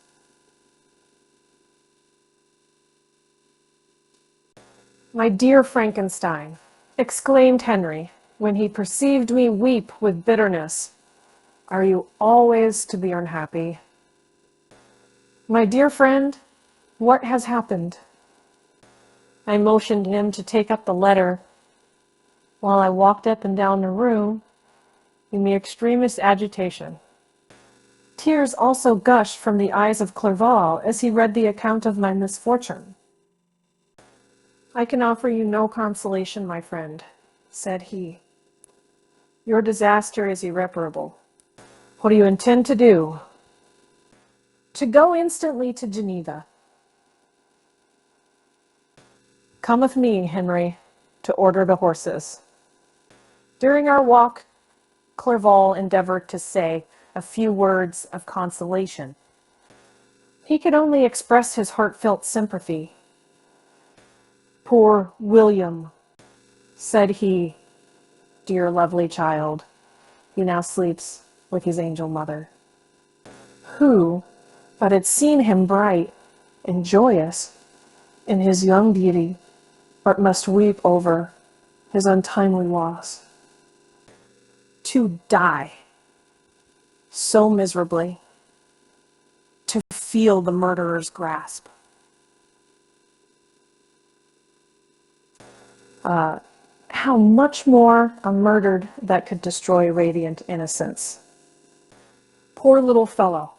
Speaker 1: My dear Frankenstein, exclaimed Henry, when he perceived me weep with bitterness, are you always to be unhappy? My dear friend, what has happened? I motioned him to take up the letter while I walked up and down the room in the extremest agitation. Tears also gushed from the eyes of Clerval as he read the account of my misfortune. I can offer you no consolation, my friend, said he. Your disaster is irreparable. What do you intend to do? To go instantly to Geneva. Come with me, Henry, to order the horses. During our walk, Clerval endeavored to say a few words of consolation. He could only express his heartfelt sympathy. Poor William, said he, dear lovely child, he now sleeps with his angel mother. Who but had seen him bright and joyous in his young beauty, but must weep over his untimely loss. To die so miserably, to feel the murderer's grasp. How much more a murdered that could destroy radiant innocence. Poor little fellow.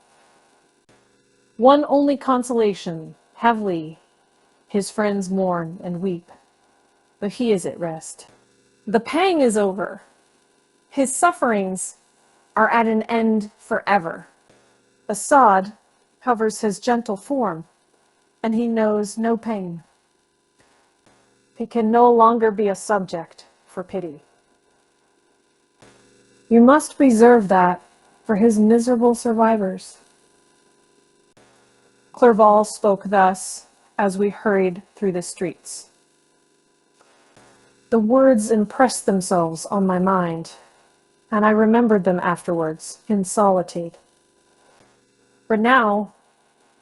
Speaker 1: One only consolation, heavily his friends mourn and weep, but he is at rest. The pang is over. His sufferings are at an end forever. A sod covers his gentle form, and he knows no pain. He can no longer be a subject for pity. You must reserve that for his miserable survivors. Clerval spoke thus as we hurried through the streets. The words impressed themselves on my mind, and I remembered them afterwards in solitude. For now,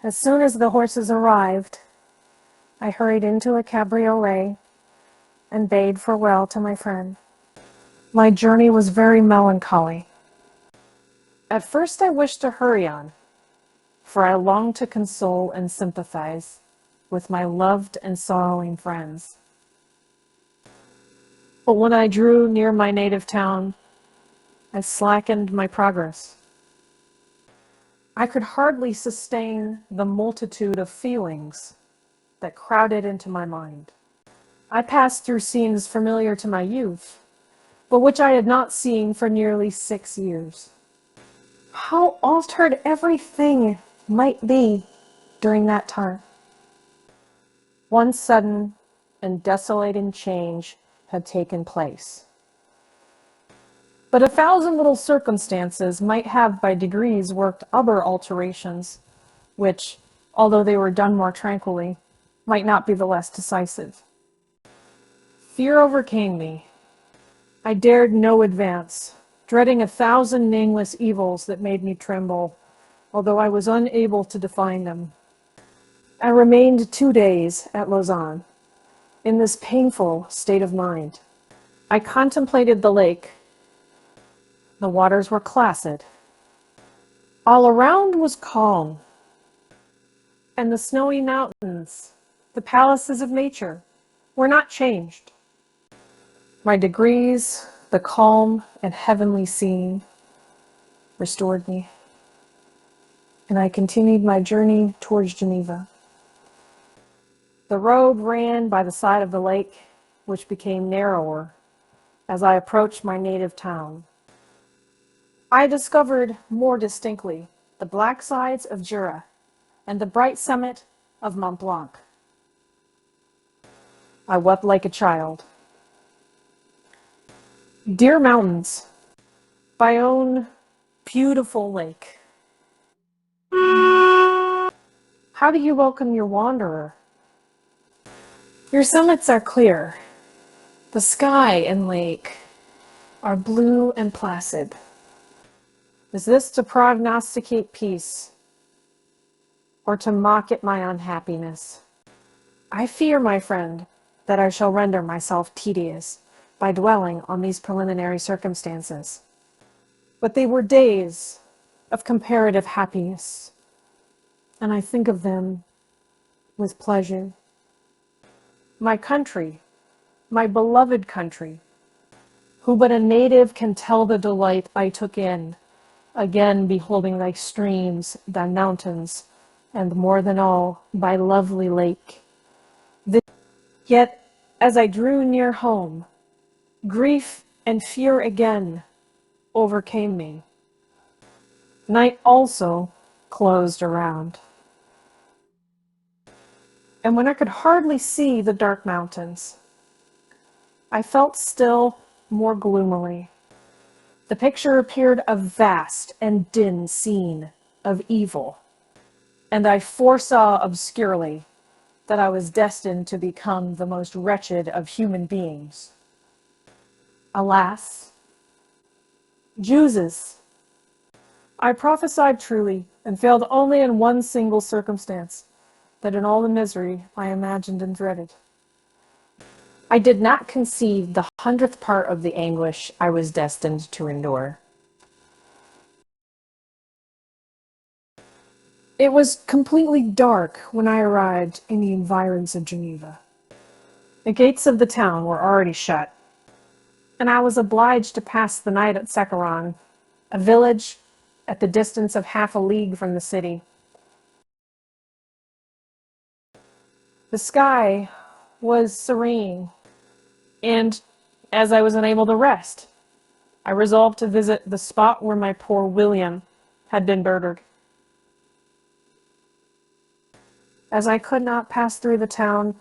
Speaker 1: as soon as the horses arrived, I hurried into a cabriolet and bade farewell to my friend. My journey was very melancholy. At first I wished to hurry on, for I longed to console and sympathize with my loved and sorrowing friends. But when I drew near my native town, I slackened my progress. I could hardly sustain the multitude of feelings that crowded into my mind. I passed through scenes familiar to my youth, but which I had not seen for nearly 6 years. How altered everything might be during that time. One sudden and desolating change had taken place. But 1,000 little circumstances might have by degrees worked other alterations, which, although they were done more tranquilly, might not be the less decisive. Fear overcame me. I dared no advance, dreading 1,000 nameless evils that made me tremble, although I was unable to define them. I remained 2 days at Lausanne, in this painful state of mind. I contemplated the lake. The waters were placid. All around was calm. And the snowy mountains, the palaces of nature, were not changed. By degrees, the calm and heavenly scene restored me, and I continued my journey towards Geneva. The road ran by the side of the lake, which became narrower as I approached my native town. I discovered more distinctly the black sides of Jura and the bright summit of Mont Blanc. I wept like a child. Dear mountains, Bayonne, beautiful lake, how do you welcome your wanderer? Your summits are clear. The sky and lake are blue and placid. Is this to prognosticate peace or to mock at my unhappiness? I fear, my friend, that I shall render myself tedious by dwelling on these preliminary circumstances. But they were days of comparative happiness, and I think of them with pleasure. My country, my beloved country, who but a native can tell the delight I took in, again beholding thy streams, thy mountains, and more than all, thy lovely lake. Yet, as I drew near home, grief and fear again overcame me. Night also closed around. And when I could hardly see the dark mountains, I felt still more gloomily. The picture appeared a vast and dim scene of evil, and I foresaw obscurely that I was destined to become the most wretched of human beings. Alas, Juses, I prophesied truly, and failed only in one single circumstance, that in all the misery I imagined and dreaded, I did not conceive the 100th part of the anguish I was destined to endure. It was completely dark when I arrived in the environs of Geneva. The gates of the town were already shut, and I was obliged to pass the night at Secaron, a village at the distance of half a league from the city. The sky was serene, and as I was unable to rest, I resolved to visit the spot where my poor William had been murdered. As I could not pass through the town,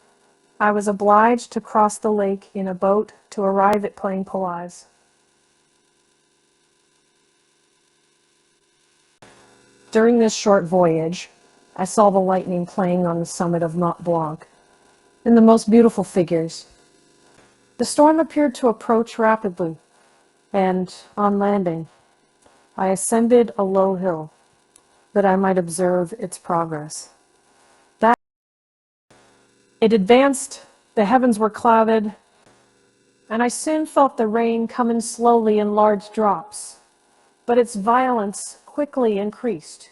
Speaker 1: I was obliged to cross the lake in a boat to arrive at Plainpolais. During this short voyage, I saw the lightning playing on the summit of Mont Blanc in the most beautiful figures. The storm appeared to approach rapidly, and on landing, I ascended a low hill that I might observe its progress. It advanced, the heavens were clouded, and I soon felt the rain coming slowly in large drops, but its violence quickly increased.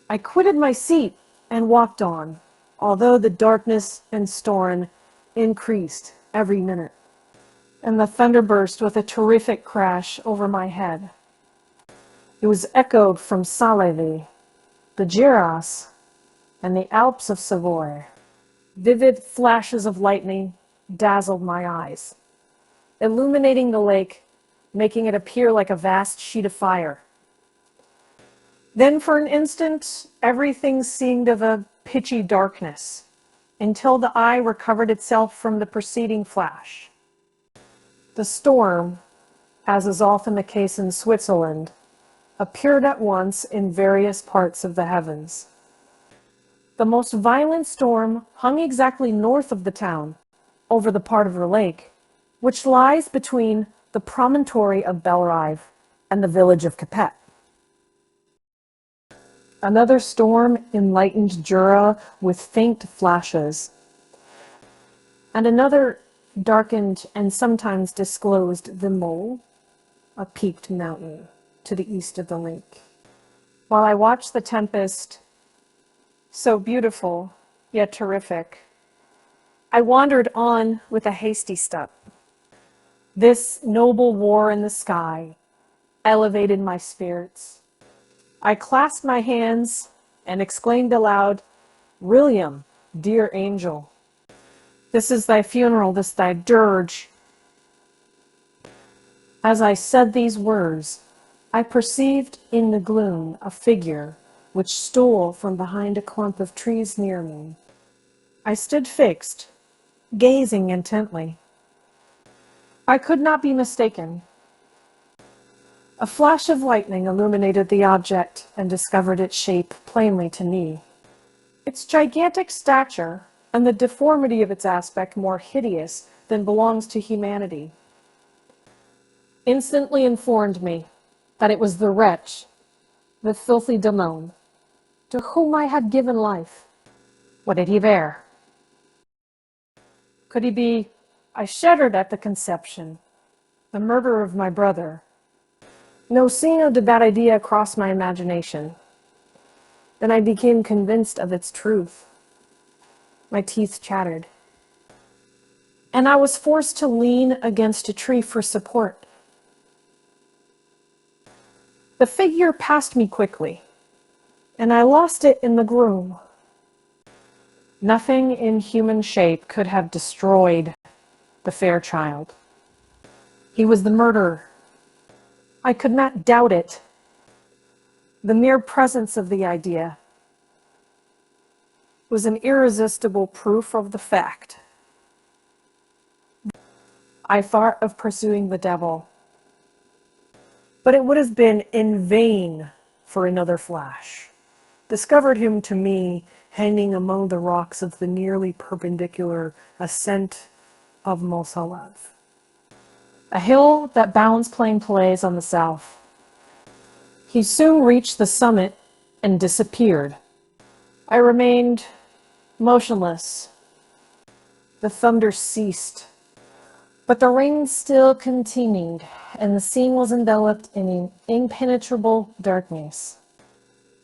Speaker 1: I quitted my seat and walked on, although the darkness and storm increased every minute. and the thunder burst with a terrific crash over my head. It was echoed from Salevi, the Giras, and the Alps of Savoy. Vivid flashes of lightning dazzled my eyes, illuminating the lake, making it appear like a vast sheet of fire. Then for an instant, everything seemed of a pitchy darkness, until the eye recovered itself from the preceding flash. The storm, as is often the case in Switzerland, appeared at once in various parts of the heavens. The most violent storm hung exactly north of the town, over the part of the lake, which lies between the promontory of Belrive and the village of Capet. Another storm enlightened Jura with faint flashes, and another darkened and sometimes disclosed the Mole, a peaked mountain to the east of the lake. While I watched the tempest, so beautiful yet terrific, I wandered on with a hasty step. This noble war in the sky elevated my spirits. I clasped my hands and exclaimed aloud, "William, dear angel, this is thy funeral, this thy dirge." As I said these words, I perceived in the gloom a figure which stole from behind a clump of trees near me. I stood fixed, gazing intently. I could not be mistaken. A flash of lightning illuminated the object and discovered its shape plainly to me. Its gigantic stature and the deformity of its aspect more hideous than belongs to humanity instantly informed me that it was the wretch, the filthy demon, to whom I had given life. What did he bear? Could he be, I shuddered at the conception, the murderer of my brother? No sooner did that idea cross my imagination than I became convinced of its truth. My teeth chattered, and I was forced to lean against a tree for support. The figure passed me quickly, and I lost it in the gloom. Nothing in human shape could have destroyed the fair child. He was the murderer. I could not doubt it. The mere presence of the idea was an irresistible proof of the fact. I thought of pursuing the devil, but it would have been in vain, for another flash discovered him to me hanging among the rocks of the nearly perpendicular ascent of Moselev, a hill that bounds Plain Palais on the south. He soon reached the summit and disappeared. I remained motionless. The thunder ceased, but the rain still continued, and the scene was enveloped in impenetrable darkness.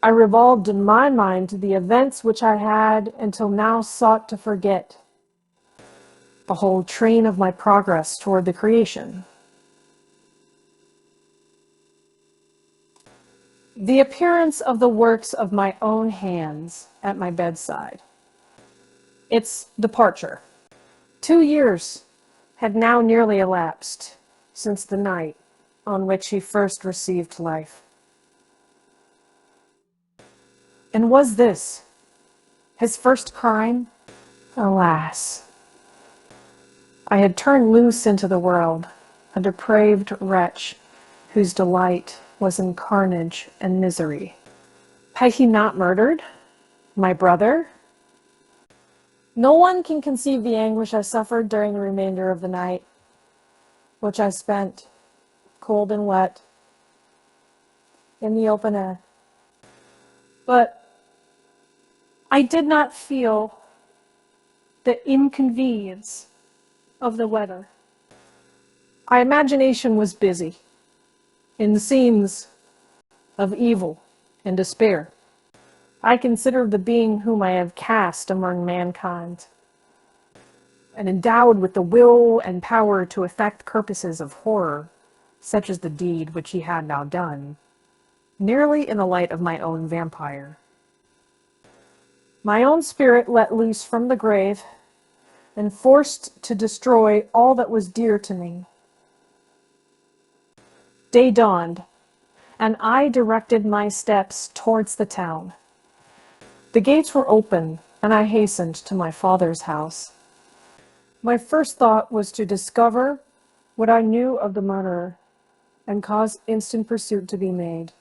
Speaker 1: I revolved in my mind the events which I had until now sought to forget, the whole train of my progress toward the creation. The appearance of the works of my own hands at my bedside. Its departure. 2 years had now nearly elapsed since the night on which he first received life. And was this his first crime? Alas! I had turned loose into the world, a depraved wretch whose delight was in carnage and misery. Had he not murdered my brother? No one can conceive the anguish I suffered during the remainder of the night, which I spent, cold and wet, in the open air. But I did not feel the inconvenience of the weather. My imagination was busy in scenes of evil and despair. I considered the being whom I have cast among mankind. and endowed with the will and power to effect purposes of horror, such as the deed which he had now done, nearly in the light of my own vampire. My own spirit let loose from the grave and forced to destroy all that was dear to me. Day dawned, and I directed my steps towards the town. The gates were open, and I hastened to my father's house. My first thought was to discover what I knew of the murderer and cause instant pursuit to be made.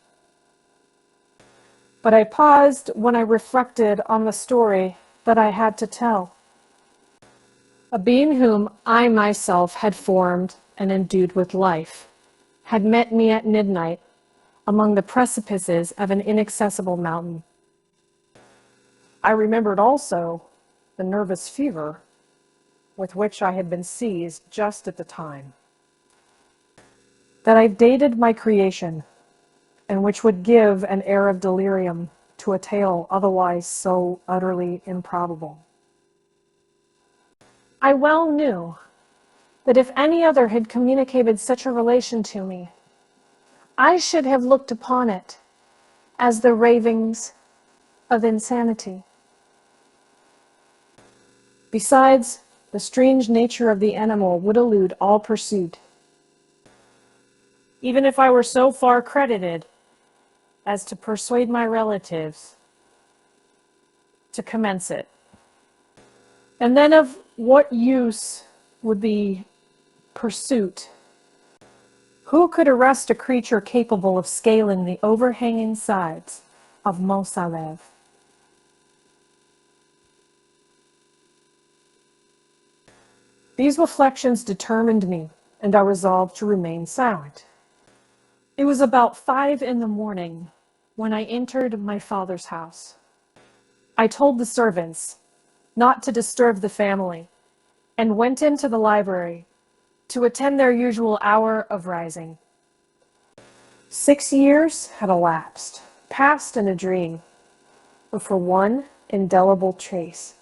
Speaker 1: But I paused when I reflected on the story that I had to tell. A being whom I myself had formed and endued with life had met me at midnight among the precipices of an inaccessible mountain. I remembered also the nervous fever with which I had been seized just at the time that I dated my creation, and which would give an air of delirium to a tale otherwise so utterly improbable. I well knew that if any other had communicated such a relation to me, I should have looked upon it as the ravings of insanity. Besides, the strange nature of the animal would elude all pursuit, even if I were so far credited as to persuade my relatives to commence it. And then of what use would be pursuit? Who could arrest a creature capable of scaling the overhanging sides of Mont Salève? These reflections determined me, and I resolved to remain silent. It was about 5 a.m. when I entered my father's house. I told the servants not to disturb the family, and went into the library to attend their usual hour of rising. 6 years had elapsed, passed in a dream, but for one indelible trace.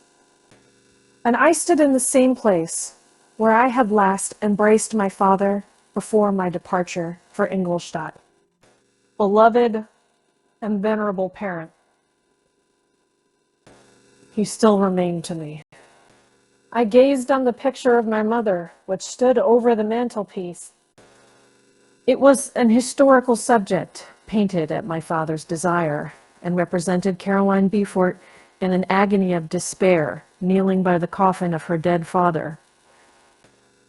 Speaker 1: And I stood in the same place where I had last embraced my father before my departure for Ingolstadt. Beloved and venerable parent, he still remained to me. I gazed on the picture of my mother, which stood over the mantelpiece. It was an historical subject, painted at my father's desire, and represented Caroline Beaufort in an agony of despair, kneeling by the coffin of her dead father.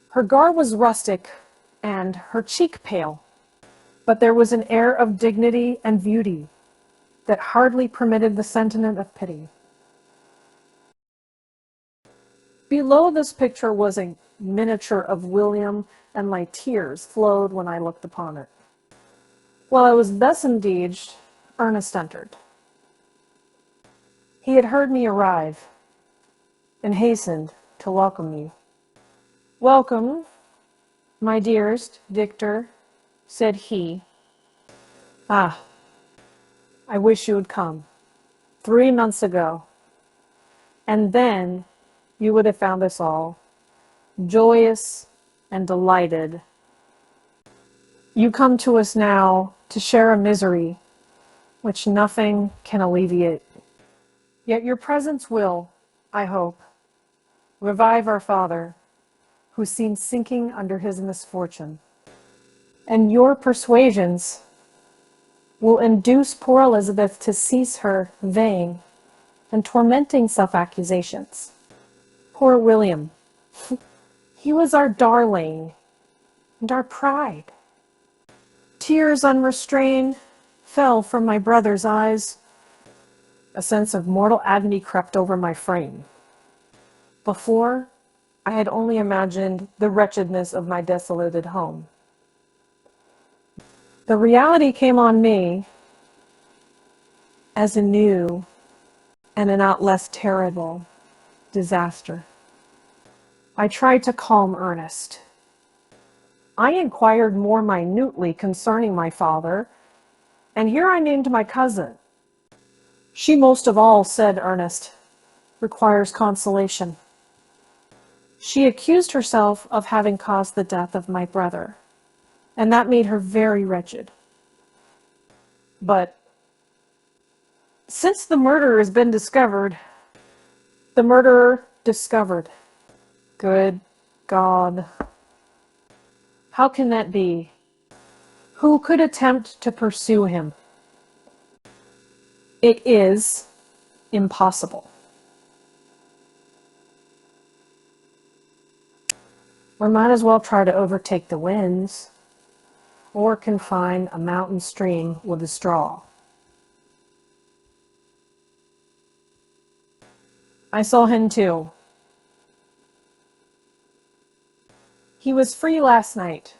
Speaker 1: Her garb was rustic, and her cheek pale, but there was an air of dignity and beauty that hardly permitted the sentiment of pity. Below this picture was a miniature of William, and my tears flowed when I looked upon it. While I was thus engaged, Ernest entered. He had heard me arrive, and hastened to welcome me. "Welcome, my dearest Victor," said he. "Ah, I wish you had come 3 months ago, and then you would have found us all joyous and delighted. You come to us now to share a misery which nothing can alleviate. Yet your presence will, I hope, revive our father, who seems sinking under his misfortune. And your persuasions will induce poor Elizabeth to cease her vain and tormenting self-accusations. Poor William, he was our darling and our pride." Tears unrestrained fell from my brother's eyes. A sense of mortal agony crept over my frame. Before, I had only imagined the wretchedness of my desolated home. The reality came on me as a new and a not less terrible disaster. I tried to calm Ernest. I inquired more minutely concerning my father, and here I named my cousin. "She most of all," said Ernest, "requires consolation. She accused herself of having caused the death of my brother, and that made her very wretched. But since the murderer has been discovered, good God, how can that be? Who could attempt to pursue him? It is impossible. We might as well try to overtake the winds, or confine a mountain stream with a straw. I saw him too. He was free last night.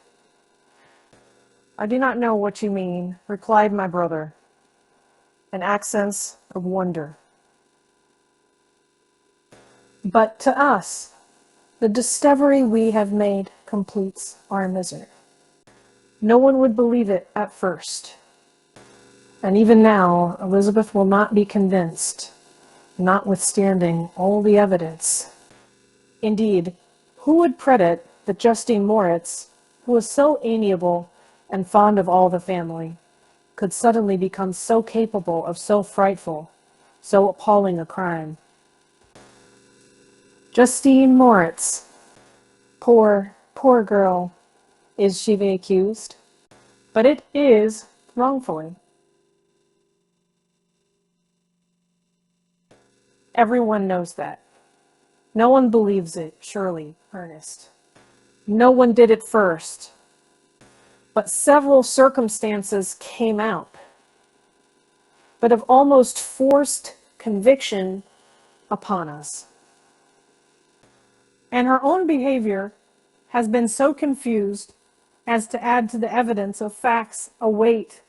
Speaker 1: I do not know what you mean, replied my brother, in accents of wonder. But to us, the discovery we have made completes our misery. No one would believe it at first. And even now, Elizabeth will not be convinced, notwithstanding all the evidence. Indeed, who would credit that Justine Moritz, who was so amiable and fond of all the family, could suddenly become so capable of so frightful, so appalling a crime? Justine Moritz, poor girl, is she the accused? But it is wrongfully. Everyone knows that. No one believes it, surely, Ernest. No one did it first. But several circumstances came out, but have almost forced conviction upon us. And her own behavior has been so confused as to add to the evidence of facts a weight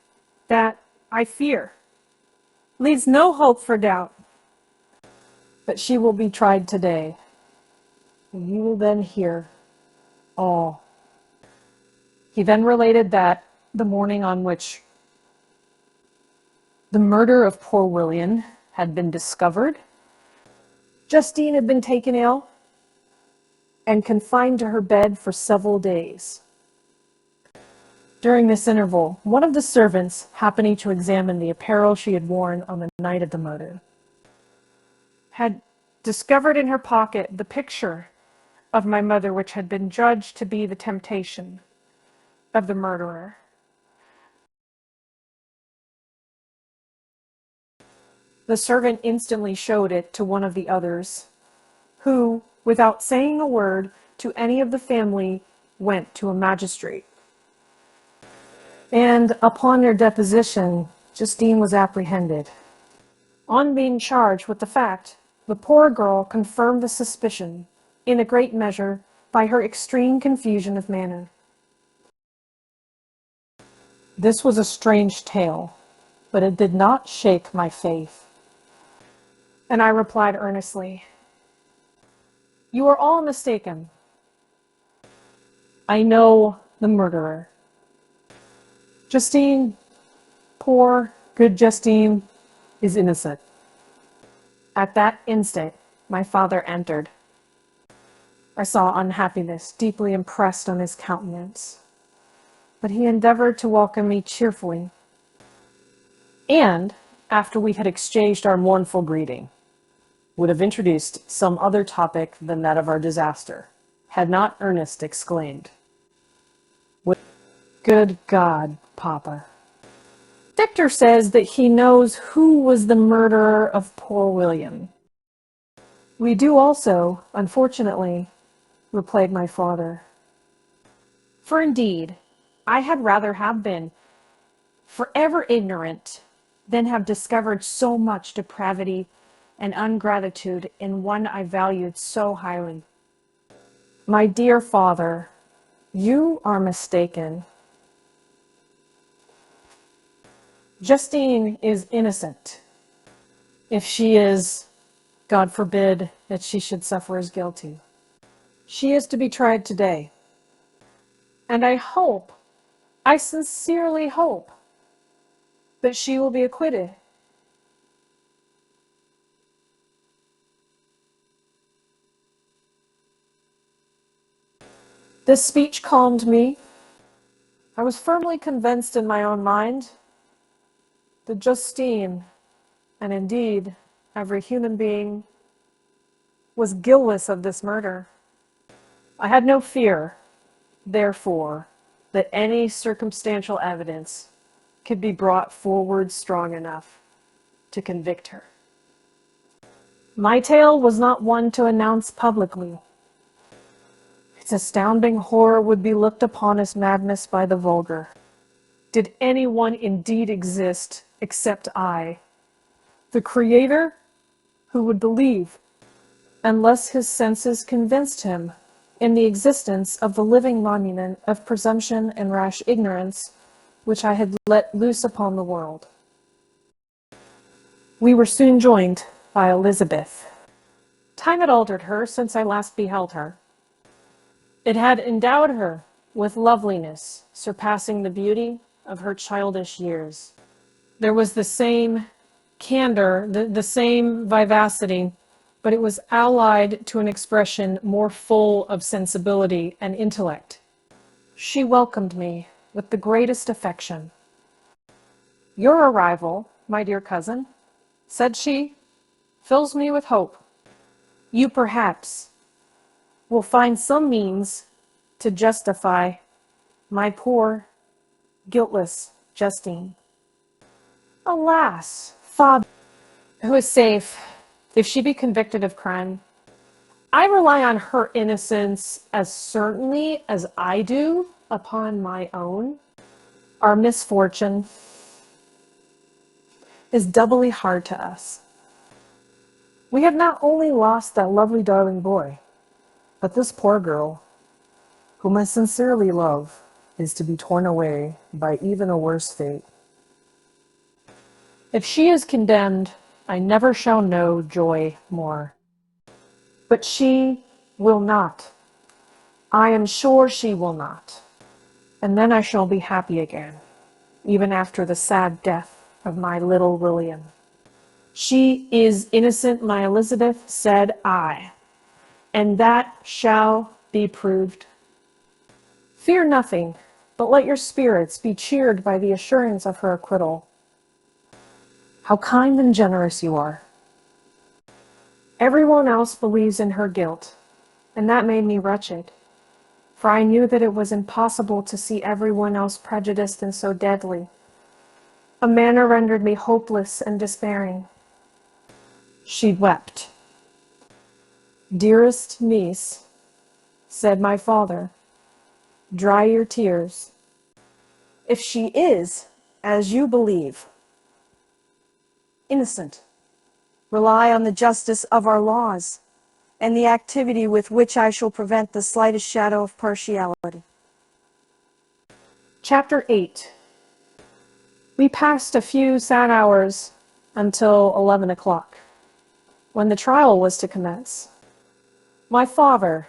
Speaker 1: that, I fear, leaves no hope for doubt. But she will be tried today, and you will then hear all. He then related that the morning on which the murder of poor William had been discovered, Justine had been taken ill and confined to her bed for several days. During this interval, one of the servants, happening to examine the apparel she had worn on the night of the murder, had discovered in her pocket the picture of my mother, which had been judged to be the temptation of the murderer. The servant instantly showed it to one of the others, who, without saying a word to any of the family, went to a magistrate. And upon their deposition, Justine was apprehended. On being charged with the fact, the poor girl confirmed the suspicion, in a great measure, by her extreme confusion of manner. This was a strange tale, but it did not shake my faith. And I replied earnestly, "You are all mistaken. I know the murderer. Justine, poor, good Justine, is innocent." At that instant, my father entered. I saw unhappiness deeply impressed on his countenance, but he endeavored to welcome me cheerfully. And, after we had exchanged our mournful greeting, would have introduced some other topic than that of our disaster, had not Ernest exclaimed, "Good God, Papa. Victor says that he knows who was the murderer of poor William." "We do also, unfortunately," replied my father. For indeed, I had rather have been forever ignorant than have discovered so much depravity and ingratitude in one I valued so highly. My dear father, you are mistaken. Justine is innocent. If she is, God forbid that she should suffer as guilty. She is to be tried today. And I sincerely hope, that she will be acquitted. This speech calmed me. I was firmly convinced in my own mind that Justine, and indeed every human being, was guiltless of this murder. I had no fear, therefore, that any circumstantial evidence could be brought forward strong enough to convict her. My tale was not one to announce publicly. Its astounding horror would be looked upon as madness by the vulgar. Did anyone indeed exist except I, the Creator, who would believe, unless his senses convinced him, in the existence of the living monument of presumption and rash ignorance which I had let loose upon the world? We were soon joined by Elizabeth. Time had altered her since I last beheld her. It had endowed her with loveliness surpassing the beauty of her childish years. There was the same candor, the same vivacity, but it was allied to an expression more full of sensibility and intellect. She welcomed me with the greatest affection. "Your arrival, my dear cousin," said she, "fills me with hope. You perhaps will find some means to justify my poor, guiltless Justine." Alas, father, who is safe if she be convicted of crime? I rely on her innocence as certainly as I do upon my own. Our misfortune is doubly hard to us. We have not only lost that lovely darling boy, but this poor girl, whom I sincerely love, is to be torn away by even a worse fate. If she is condemned, I never shall know joy more. But she will not. I am sure she will not. And then I shall be happy again, even after the sad death of my little William. She is innocent, my Elizabeth, said I, and that shall be proved. Fear nothing, but let your spirits be cheered by the assurance of her acquittal. How kind and generous you are. Everyone else believes in her guilt, and that made me wretched, for I knew that it was impossible to see everyone else prejudiced and so deadly. A manner rendered me hopeless and despairing. She wept. "Dearest niece," said my father, "dry your tears. If she is, as you believe, innocent, rely on the justice of our laws and the activity with which I shall prevent the slightest shadow of partiality." Chapter 8. We passed a few sad hours until 11 o'clock, when the trial was to commence. My father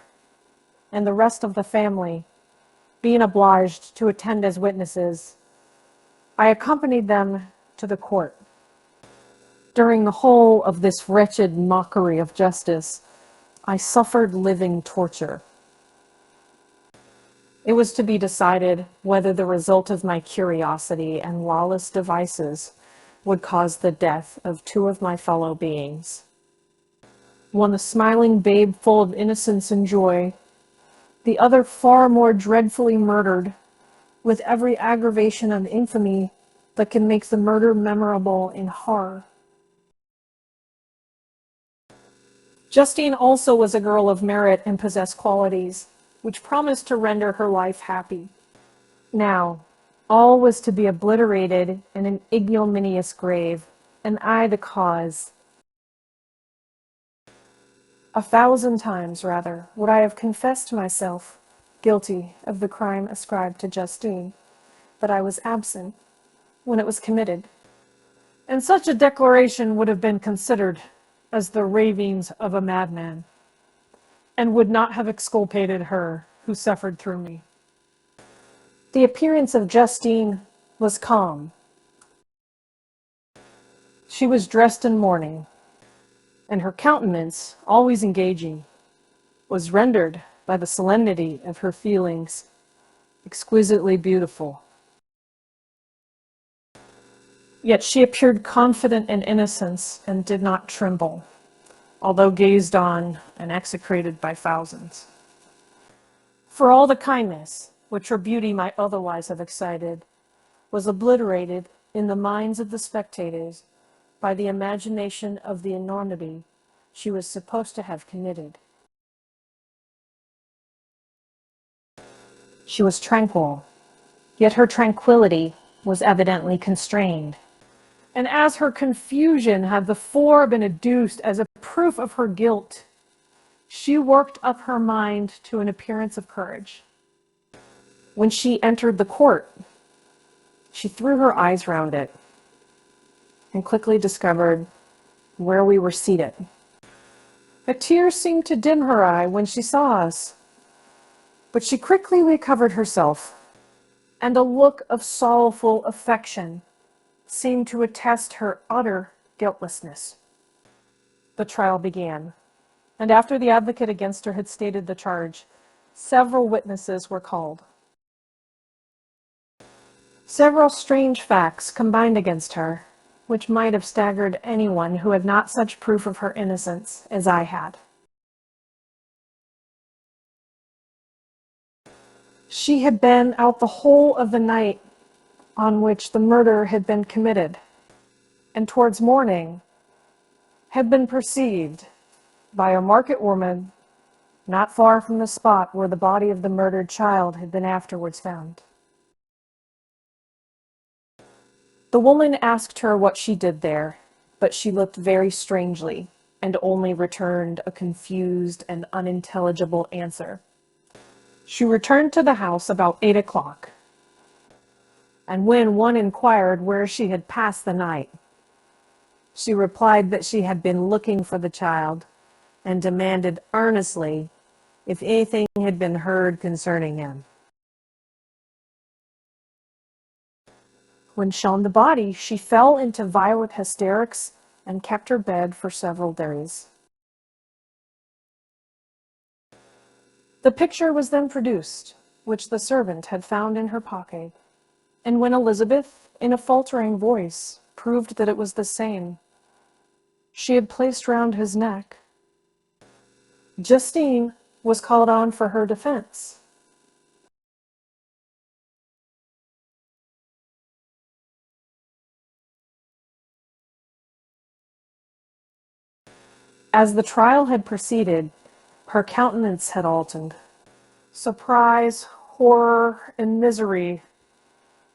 Speaker 1: and the rest of the family being obliged to attend as witnesses, I accompanied them to the court. During the whole of this wretched mockery of justice, I suffered living torture. It was to be decided whether the result of my curiosity and lawless devices would cause the death of two of my fellow beings. One a smiling babe full of innocence and joy, the other far more dreadfully murdered, with every aggravation of infamy that can make the murder memorable in horror. Justine also was a girl of merit and possessed qualities which promised to render her life happy. Now, all was to be obliterated in an ignominious grave, and I the cause. 1,000 times, rather, would I have confessed myself guilty of the crime ascribed to Justine, but I was absent when it was committed, and such a declaration would have been considered as the ravings of a madman, and would not have exculpated her who suffered through me. The appearance of Justine was calm. She was dressed in mourning, and her countenance, always engaging, was rendered by the solemnity of her feelings, exquisitely beautiful. Yet she appeared confident in innocence and did not tremble, although gazed on and execrated by thousands. For all the kindness which her beauty might otherwise have excited was obliterated in the minds of the spectators by the imagination of the enormity she was supposed to have committed. She was tranquil, yet her tranquility was evidently constrained. And as her confusion had before been adduced as a proof of her guilt, she worked up her mind to an appearance of courage. When she entered the court, she threw her eyes round it and quickly discovered where we were seated. A tear seemed to dim her eye when she saw us, but she quickly recovered herself, and a look of sorrowful affection seemed to attest her utter guiltlessness. The trial began, and after the advocate against her had stated the charge, several witnesses were called. Several strange facts combined against her, which might have staggered anyone who had not such proof of her innocence as I had. She had been out the whole of the night on which the murder had been committed, and towards morning had been perceived by a market woman not far from the spot where the body of the murdered child had been afterwards found. The woman asked her what she did there, but she looked very strangely and only returned a confused and unintelligible answer. She returned to the house about 8 o'clock, and when one inquired where she had passed the night, she replied that she had been looking for the child and demanded earnestly if anything had been heard concerning him. When shown the body, she fell into violent hysterics and kept her bed for several days. The picture was then produced, which the servant had found in her pocket, and when Elizabeth, in a faltering voice, proved that it was the same she had placed round his neck, Justine was called on for her defense. As the trial had proceeded, her countenance had altered. Surprise, horror, and misery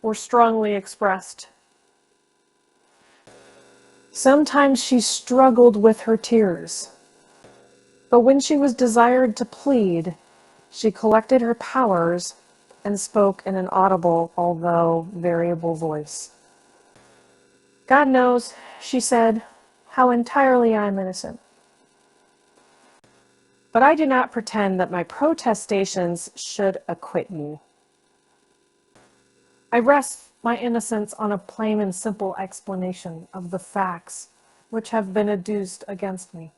Speaker 1: were strongly expressed. Sometimes she struggled with her tears, but when she was desired to plead, she collected her powers and spoke in an audible, although variable voice. God knows, she said, how entirely I am innocent. But I do not pretend that my protestations should acquit you. I rest my innocence on a plain and simple explanation of the facts which have been adduced against me.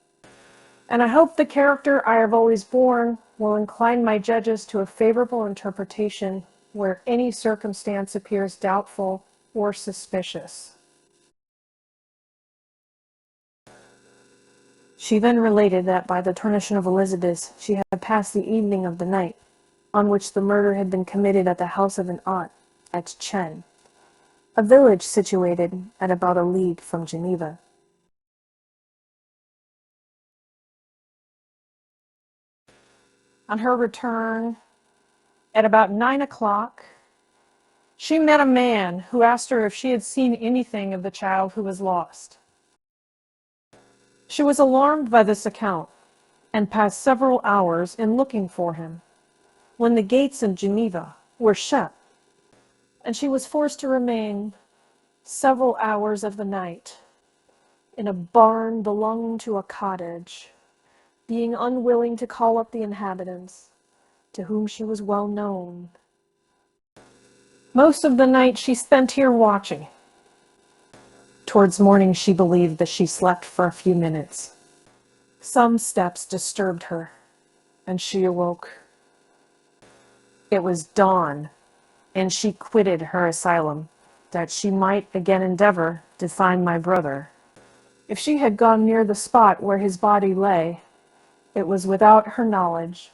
Speaker 1: And I hope the character I have always borne will incline my judges to a favorable interpretation where any circumstance appears doubtful or suspicious. She then related that by the permission of Elizabeth, she had passed the evening of the night on which the murder had been committed at the house of an aunt at Chen, a village situated at about a league from Geneva. On her return, at about 9 o'clock, she met a man who asked her if she had seen anything of the child who was lost. She was alarmed by this account and passed several hours in looking for him, when the gates of Geneva were shut, and she was forced to remain several hours of the night in a barn belonging to a cottage, being unwilling to call up the inhabitants, to whom she was well known. Most of the night she spent here watching. Towards morning she believed that she slept for a few minutes. Some steps disturbed her, and she awoke. It was dawn, and she quitted her asylum, that she might again endeavor to find my brother. If she had gone near the spot where his body lay, it was without her knowledge.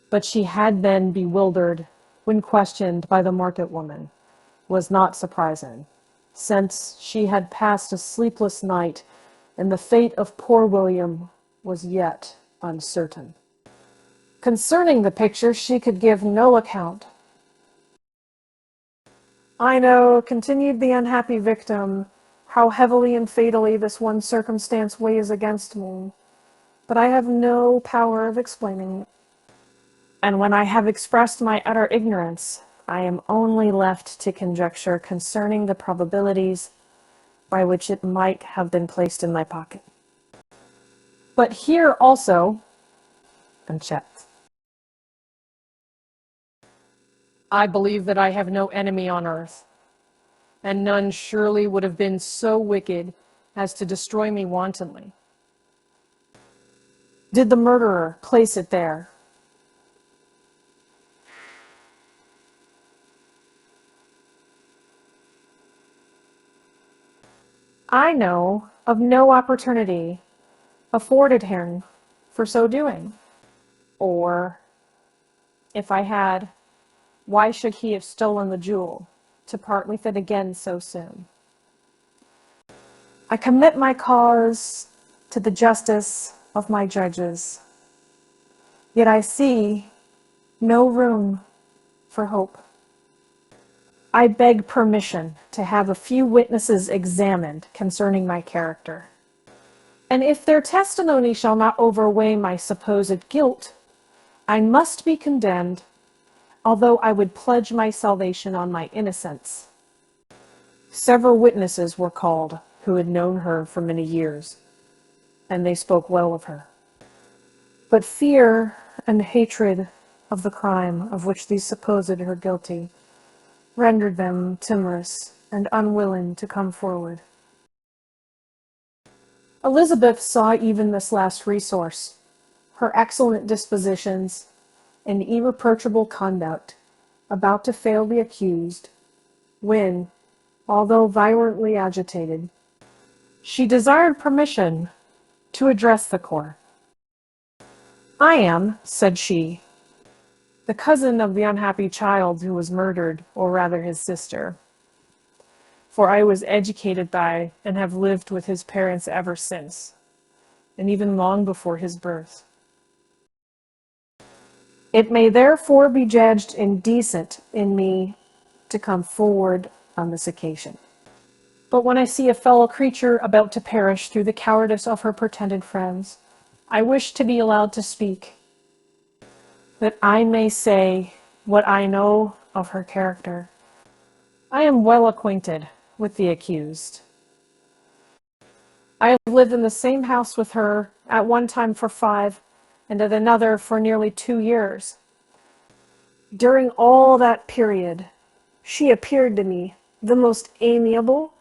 Speaker 1: But she had been bewildered when questioned by the market woman, was not surprising, since she had passed a sleepless night, and the fate of poor William was yet uncertain. Concerning the picture, she could give no account. I know, continued the unhappy victim, how heavily and fatally this one circumstance weighs against me, but I have no power of explaining it. And when I have expressed my utter ignorance, I am only left to conjecture concerning the probabilities by which it might have been placed in my pocket. But here also, unchecked. I believe that I have no enemy on earth, and none surely would have been so wicked as to destroy me wantonly. Did the murderer place it there? I know of no opportunity afforded him for so doing. Or, if I had, why should he have stolen the jewel to part with it again so soon? I commit my cause to the justice of my judges, yet I see no room for hope. I beg permission to have a few witnesses examined concerning my character, and if their testimony shall not overweigh my supposed guilt, I must be condemned, although I would pledge my salvation on my innocence. Several witnesses were called who had known her for many years, and they spoke well of her. But fear and hatred of the crime of which these supposed her guilty rendered them timorous and unwilling to come forward. Elizabeth saw even this last resource, her excellent dispositions and irreproachable conduct, about to fail the accused, when, although violently agitated, she desired permission to address the court. I am, said she, the cousin of the unhappy child who was murdered, or rather his sister. For I was educated by and have lived with his parents ever since, and even long before his birth. It may therefore be judged indecent in me to come forward on this occasion. But when I see a fellow creature about to perish through the cowardice of her pretended friends, I wish to be allowed to speak, that I may say what I know of her character. I am well acquainted with the accused. I have lived in the same house with her, at one time for 5, and at another for nearly 2 years. During all that period, she appeared to me the most amiable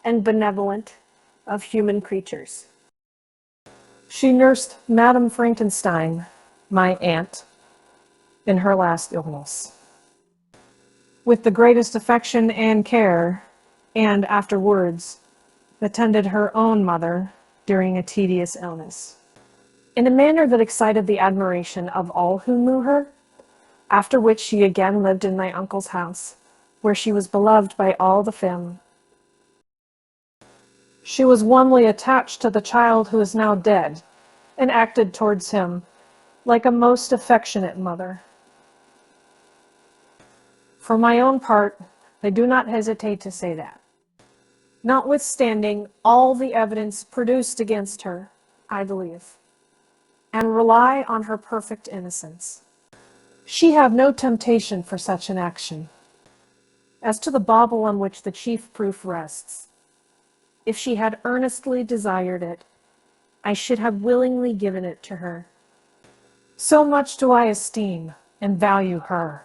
Speaker 1: and benevolent of human creatures. She nursed Madame Frankenstein, my aunt, in her last illness, with the greatest affection and care, and afterwards attended her own mother during a tedious illness, in a manner that excited the admiration of all who knew her, after which she again lived in my uncle's house, where she was beloved by all the family. She was warmly attached to the child who is now dead, and acted towards him like a most affectionate mother. For my own part, I do not hesitate to say that, notwithstanding all the evidence produced against her, I believe, and rely on her perfect innocence, she had no temptation for such an action. As to the bauble on which the chief proof rests, if she had earnestly desired it, I should have willingly given it to her. So much do I esteem and value her.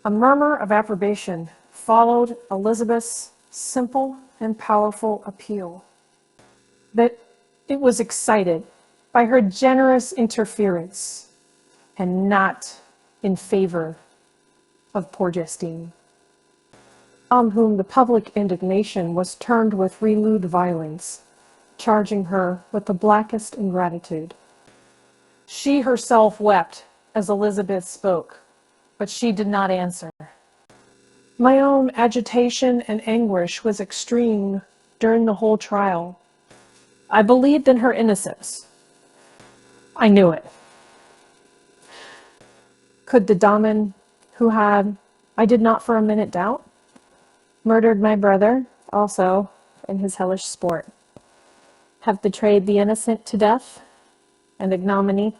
Speaker 1: A murmur of approbation followed Elizabeth's simple and powerful appeal. That it was excited by her generous interference, and not in favor of poor Justine, on whom the public indignation was turned with renewed violence, charging her with the blackest ingratitude. She herself wept as Elizabeth spoke, but she did not answer. My own agitation and anguish was extreme during the whole trial. I believed in her innocence. I knew it. Could the Daman who had, I did not for a minute doubt, murdered my brother, also in his hellish sport, have betrayed the innocent to death and ignominy?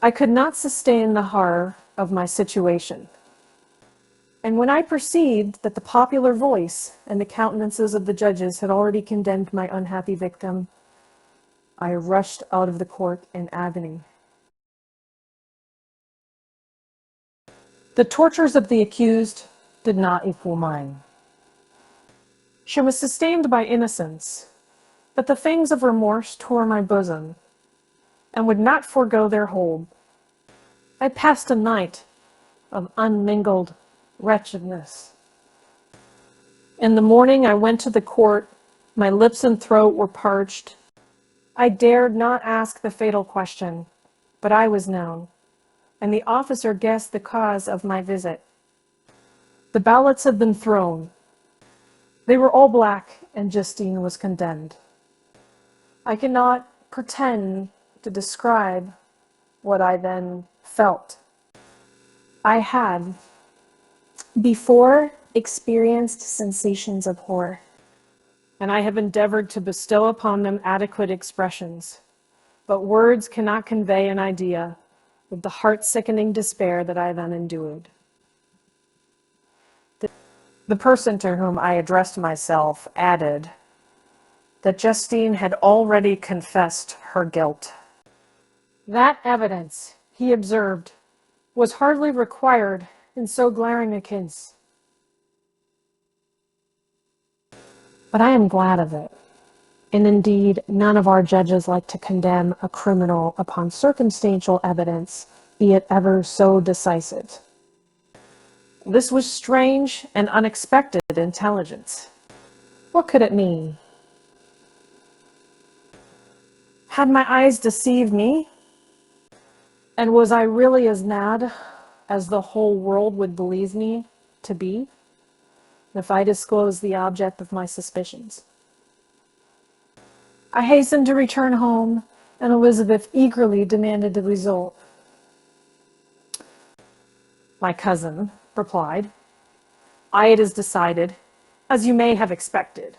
Speaker 1: I could not sustain the horror of my situation. And when I perceived that the popular voice and the countenances of the judges had already condemned my unhappy victim, I rushed out of the court in agony. The tortures of the accused did not equal mine. She was sustained by innocence, but the fangs of remorse tore my bosom and would not forego their hold. I passed a night of unmingled wretchedness. In the morning I went to the court. My lips and throat were parched. I dared not ask the fatal question, but I was known, and the officer guessed the cause of my visit. The ballots had been thrown. They were all black, and Justine was condemned. I cannot pretend to describe what I then felt. I had before experienced sensations of horror, and I have endeavored to bestow upon them adequate expressions, but words cannot convey an idea of the heart-sickening despair that I then endured. The person to whom I addressed myself added that Justine had already confessed her guilt. That evidence, he observed, was hardly required in so glaring a case. But I am glad of it. And indeed, none of our judges like to condemn a criminal upon circumstantial evidence, be it ever so decisive. This was strange and unexpected intelligence. What could it mean? Had my eyes deceived me? And was I really as mad as the whole world would believe me to be if I disclosed the object of my suspicions? I hastened to return home, and Elizabeth eagerly demanded the result. My cousin replied, "It is decided, as you may have expected.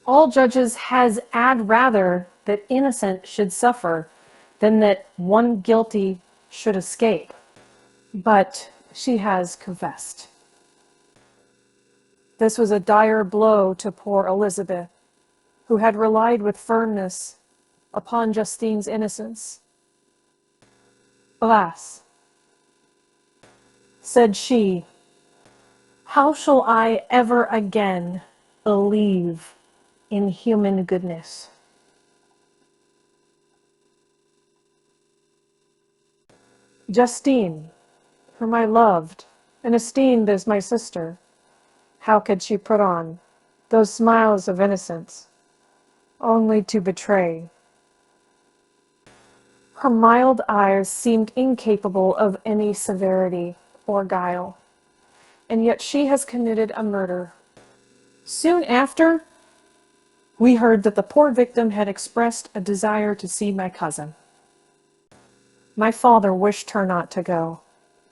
Speaker 1: All judges had rather that innocent should suffer than that one guilty should escape. But she has confessed." This was a dire blow to poor Elizabeth, who had relied with firmness upon Justine's innocence. "Alas," said she, "how shall I ever again believe in human goodness?" Justine, whom I loved and esteemed as my sister, how could she put on those smiles of innocence only to betray? Her mild eyes seemed incapable of any severity or guile, and yet she has committed a murder. Soon after, we heard that the poor victim had expressed a desire to see my cousin. My father wished her not to go,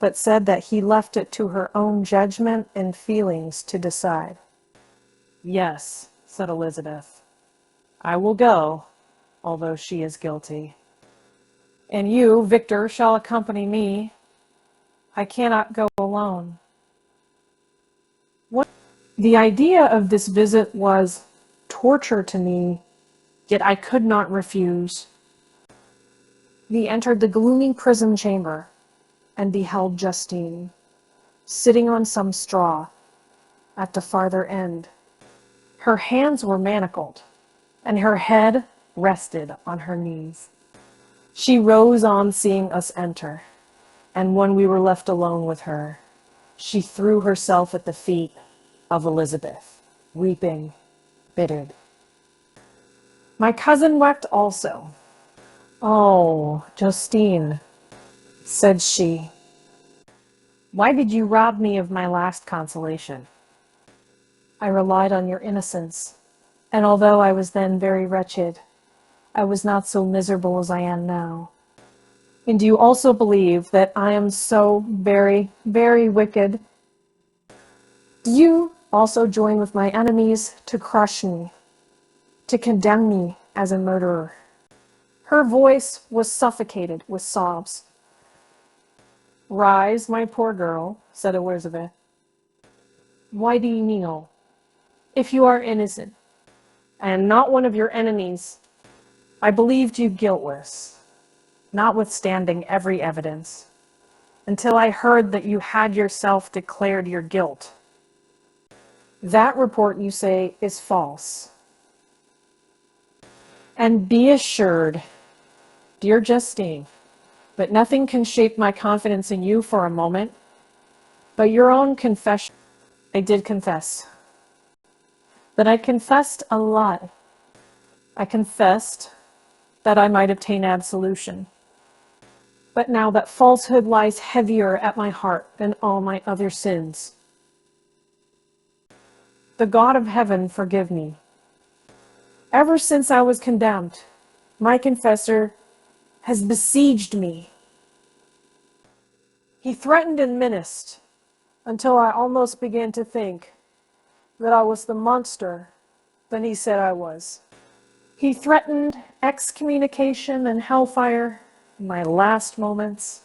Speaker 1: but said that he left it to her own judgment and feelings to decide. "Yes," said Elizabeth, "I will go, although she is guilty. And you, Victor, shall accompany me. I cannot go alone." The idea of this visit was torture to me, yet I could not refuse. We entered the gloomy prison chamber and beheld Justine, sitting on some straw at the farther end. Her hands were manacled, and her head rested on her knees. She rose on seeing us enter, And when we were left alone with her, she threw herself at the feet of Elizabeth, weeping, bittered. My cousin wept also. "Oh, Justine," said she, "why did you rob me of my last consolation? I relied on your innocence, and although I was then very wretched, I was not so miserable as I am now. And do you also believe that I am so very, very wicked? Do you also join with my enemies to crush me, to condemn me as a murderer?" Her voice was suffocated with sobs. "Rise, my poor girl," said Elizabeth. "Why do you kneel? If you are innocent, and not one of your enemies, I believed you guiltless, notwithstanding every evidence, until I heard that you had yourself declared your guilt. That report, you say, is false. And be assured, dear Justine, that nothing can shake my confidence in you for a moment, but your own confession." I did confess. That I confessed a lie. I confessed that I might obtain absolution. But now that falsehood lies heavier at my heart than all my other sins. The God of heaven forgive me. Ever since I was condemned, my confessor has besieged me. He threatened and menaced until I almost began to think that I was the monster that he said I was. He threatened excommunication and hellfire in my last moments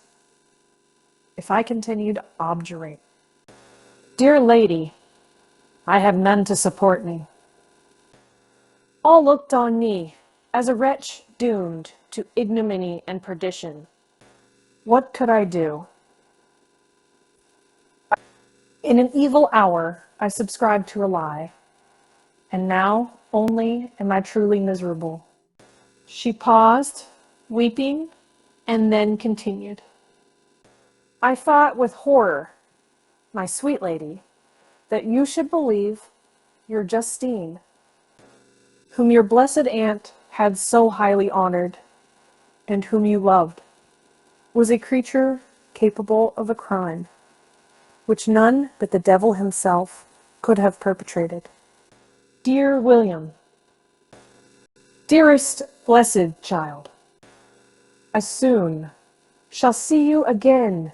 Speaker 1: if I continued obdurate. Dear lady, I have none to support me. All looked on me as a wretch doomed to ignominy and perdition. What could I do? In an evil hour, I subscribed to a lie, and now only am I truly miserable. She paused, weeping, and then continued. I thought with horror, my sweet lady, that you should believe your Justine, whom your blessed aunt had so highly honored, and whom you loved, was a creature capable of a crime, which none but the devil himself could have perpetrated. Dear William, dearest blessed child, I soon shall see you again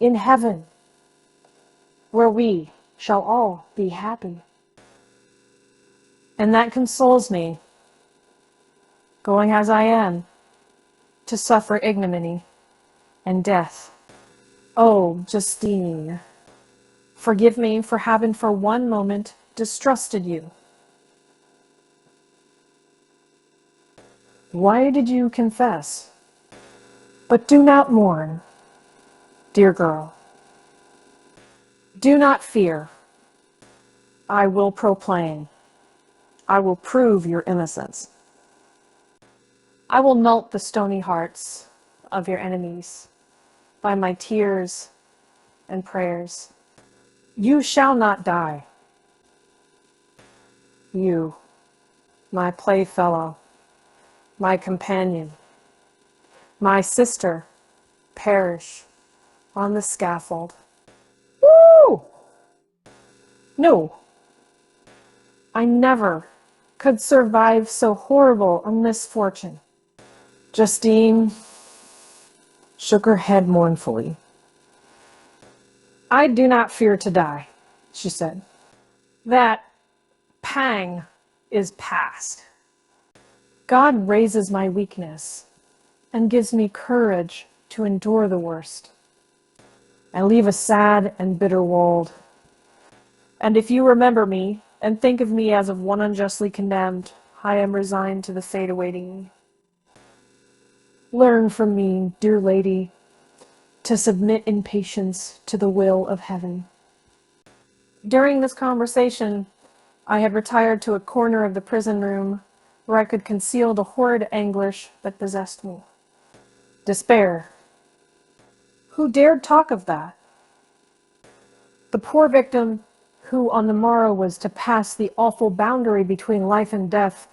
Speaker 1: in heaven, where we shall all be happy. And that consoles me, going as I am, to suffer ignominy and death. Oh, Justine, forgive me for having for one moment distrusted you. Why did you confess? But do not mourn, dear girl. Do not fear. I will proclaim. I will prove your innocence. I will melt the stony hearts of your enemies by my tears and prayers. You shall not die. You, my playfellow, my companion, my sister, perish on the scaffold. Woo! No, I never could survive so horrible a misfortune. Justine shook her head mournfully. I do not fear to die, she said. That pang is past. God raises my weakness and gives me courage to endure the worst. I leave a sad and bitter world. And if you remember me and think of me as of one unjustly condemned, I am resigned to the fate awaiting me. Learn from me, dear lady, to submit in patience to the will of heaven. During this conversation, I had retired to a corner of the prison room where I could conceal the horrid anguish that possessed me. Despair. Who dared talk of that? The poor victim who on the morrow was to pass the awful boundary between life and death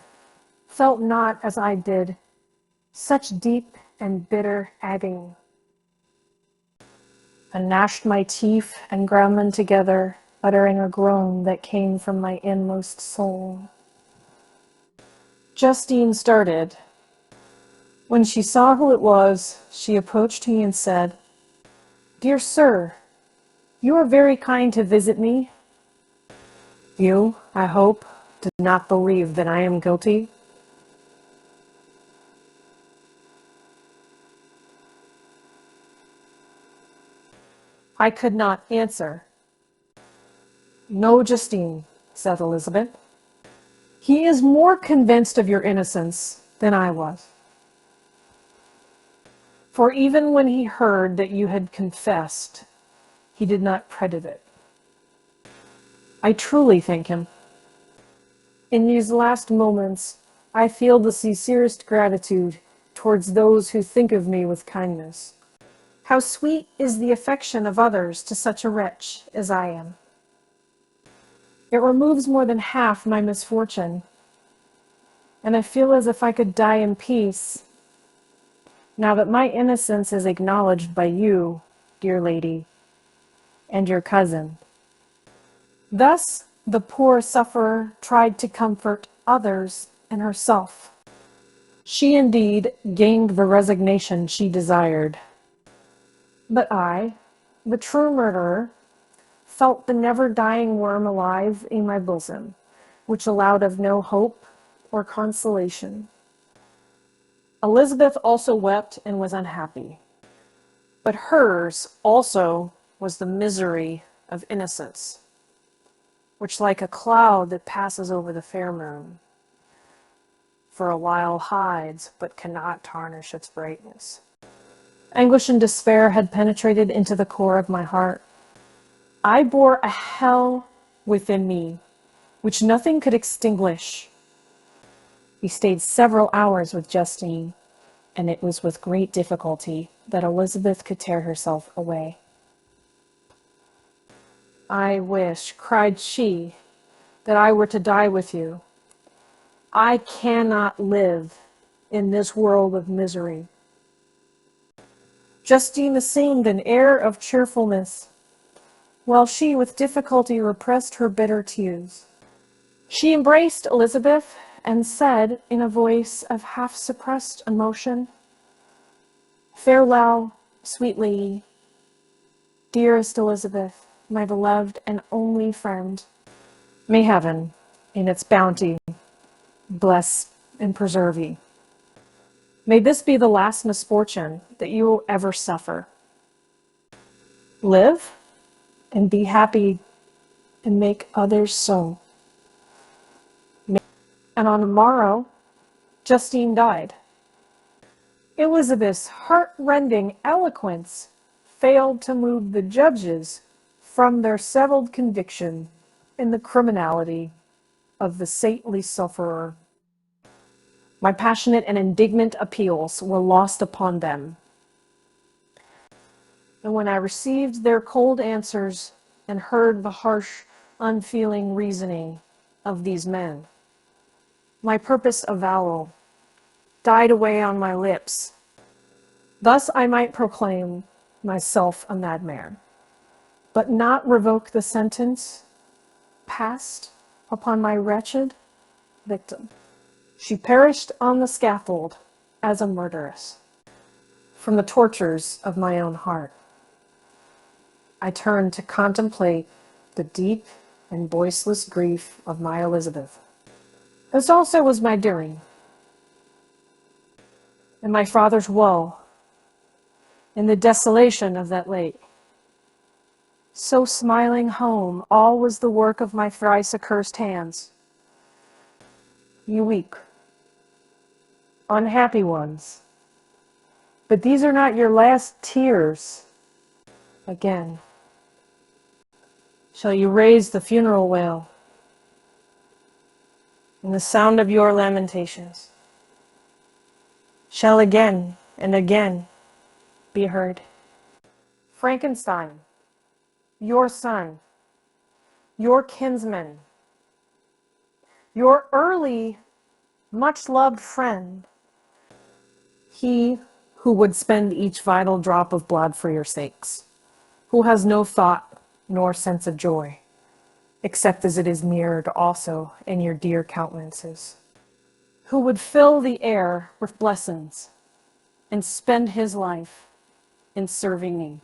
Speaker 1: felt not, as I did, such deep and bitter agony. I gnashed my teeth and ground them together, uttering a groan that came from my inmost soul. Justine started. When she saw who it was, she approached me and said, "Dear sir, you are very kind to visit me. You, I hope, do not believe that I am guilty?" I could not answer. "No, Justine," said Elizabeth. "He is more convinced of your innocence than I was. For even when he heard that you had confessed, he did not credit it. I truly thank him. In these last moments, I feel the sincerest gratitude towards those who think of me with kindness. How sweet is the affection of others to such a wretch as I am. It removes more than half my misfortune, and I feel as if I could die in peace, now that my innocence is acknowledged by you, dear lady, and your cousin." Thus, the poor sufferer tried to comfort others and herself. She indeed gained the resignation she desired. But I, the true murderer, felt the never-dying worm alive in my bosom, which allowed of no hope or consolation. Elizabeth also wept and was unhappy, but hers also was the misery of innocence, which like a cloud that passes over the fair moon, for a while hides, but cannot tarnish its brightness. Anguish and despair had penetrated into the core of my heart. I bore a hell within me, which nothing could extinguish. We stayed several hours with Justine, and it was with great difficulty that Elizabeth could tear herself away. "I wish," cried she, "that I were to die with you. I cannot live in this world of misery." Justine assumed an air of cheerfulness, while she with difficulty repressed her bitter tears. She embraced Elizabeth and said in a voice of half-suppressed emotion, "Farewell, sweet lady, dearest Elizabeth, my beloved and only friend. May heaven, in its bounty, bless and preserve you. May this be the last misfortune that you will ever suffer. Live and be happy and make others so." And on the morrow, Justine died. Elizabeth's heart-rending eloquence failed to move the judges from their settled conviction in the criminality of the saintly sufferer. My passionate and indignant appeals were lost upon them. And when I received their cold answers and heard the harsh, unfeeling reasoning of these men, my purpose avowal died away on my lips. Thus I might proclaim myself a madman, but not revoke the sentence passed upon my wretched victim. She perished on the scaffold as a murderess. From the tortures of my own heart, I turned to contemplate the deep and voiceless grief of my Elizabeth. This also was my doing, and my father's woe, in the desolation of that lake. So smiling home, all was the work of my thrice accursed hands. You weep, unhappy ones, but these are not your last tears. Again, shall you raise the funeral wail, and the sound of your lamentations shall again and again be heard. Frankenstein, your son, your kinsman, your early, much-loved friend, he who would spend each vital drop of blood for your sakes, who has no thought nor sense of joy, except as it is mirrored also in your dear countenances, who would fill the air with blessings and spend his life in serving me.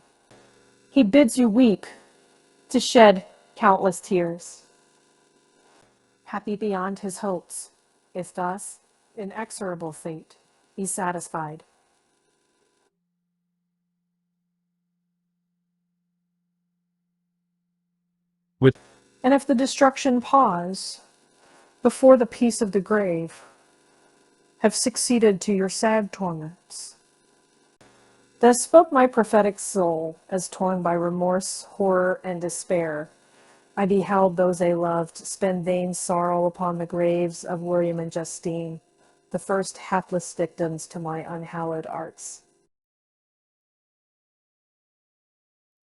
Speaker 1: He bids you weep, to shed countless tears. Happy beyond his hopes, if thus inexorable fate be satisfied.
Speaker 3: With
Speaker 1: And if the destruction pause before the peace of the grave have succeeded to your sad torments, thus spoke my prophetic soul, as torn by remorse, horror, and despair, I beheld those I loved spend vain sorrow upon the graves of William and Justine, the first hapless victims to my unhallowed arts.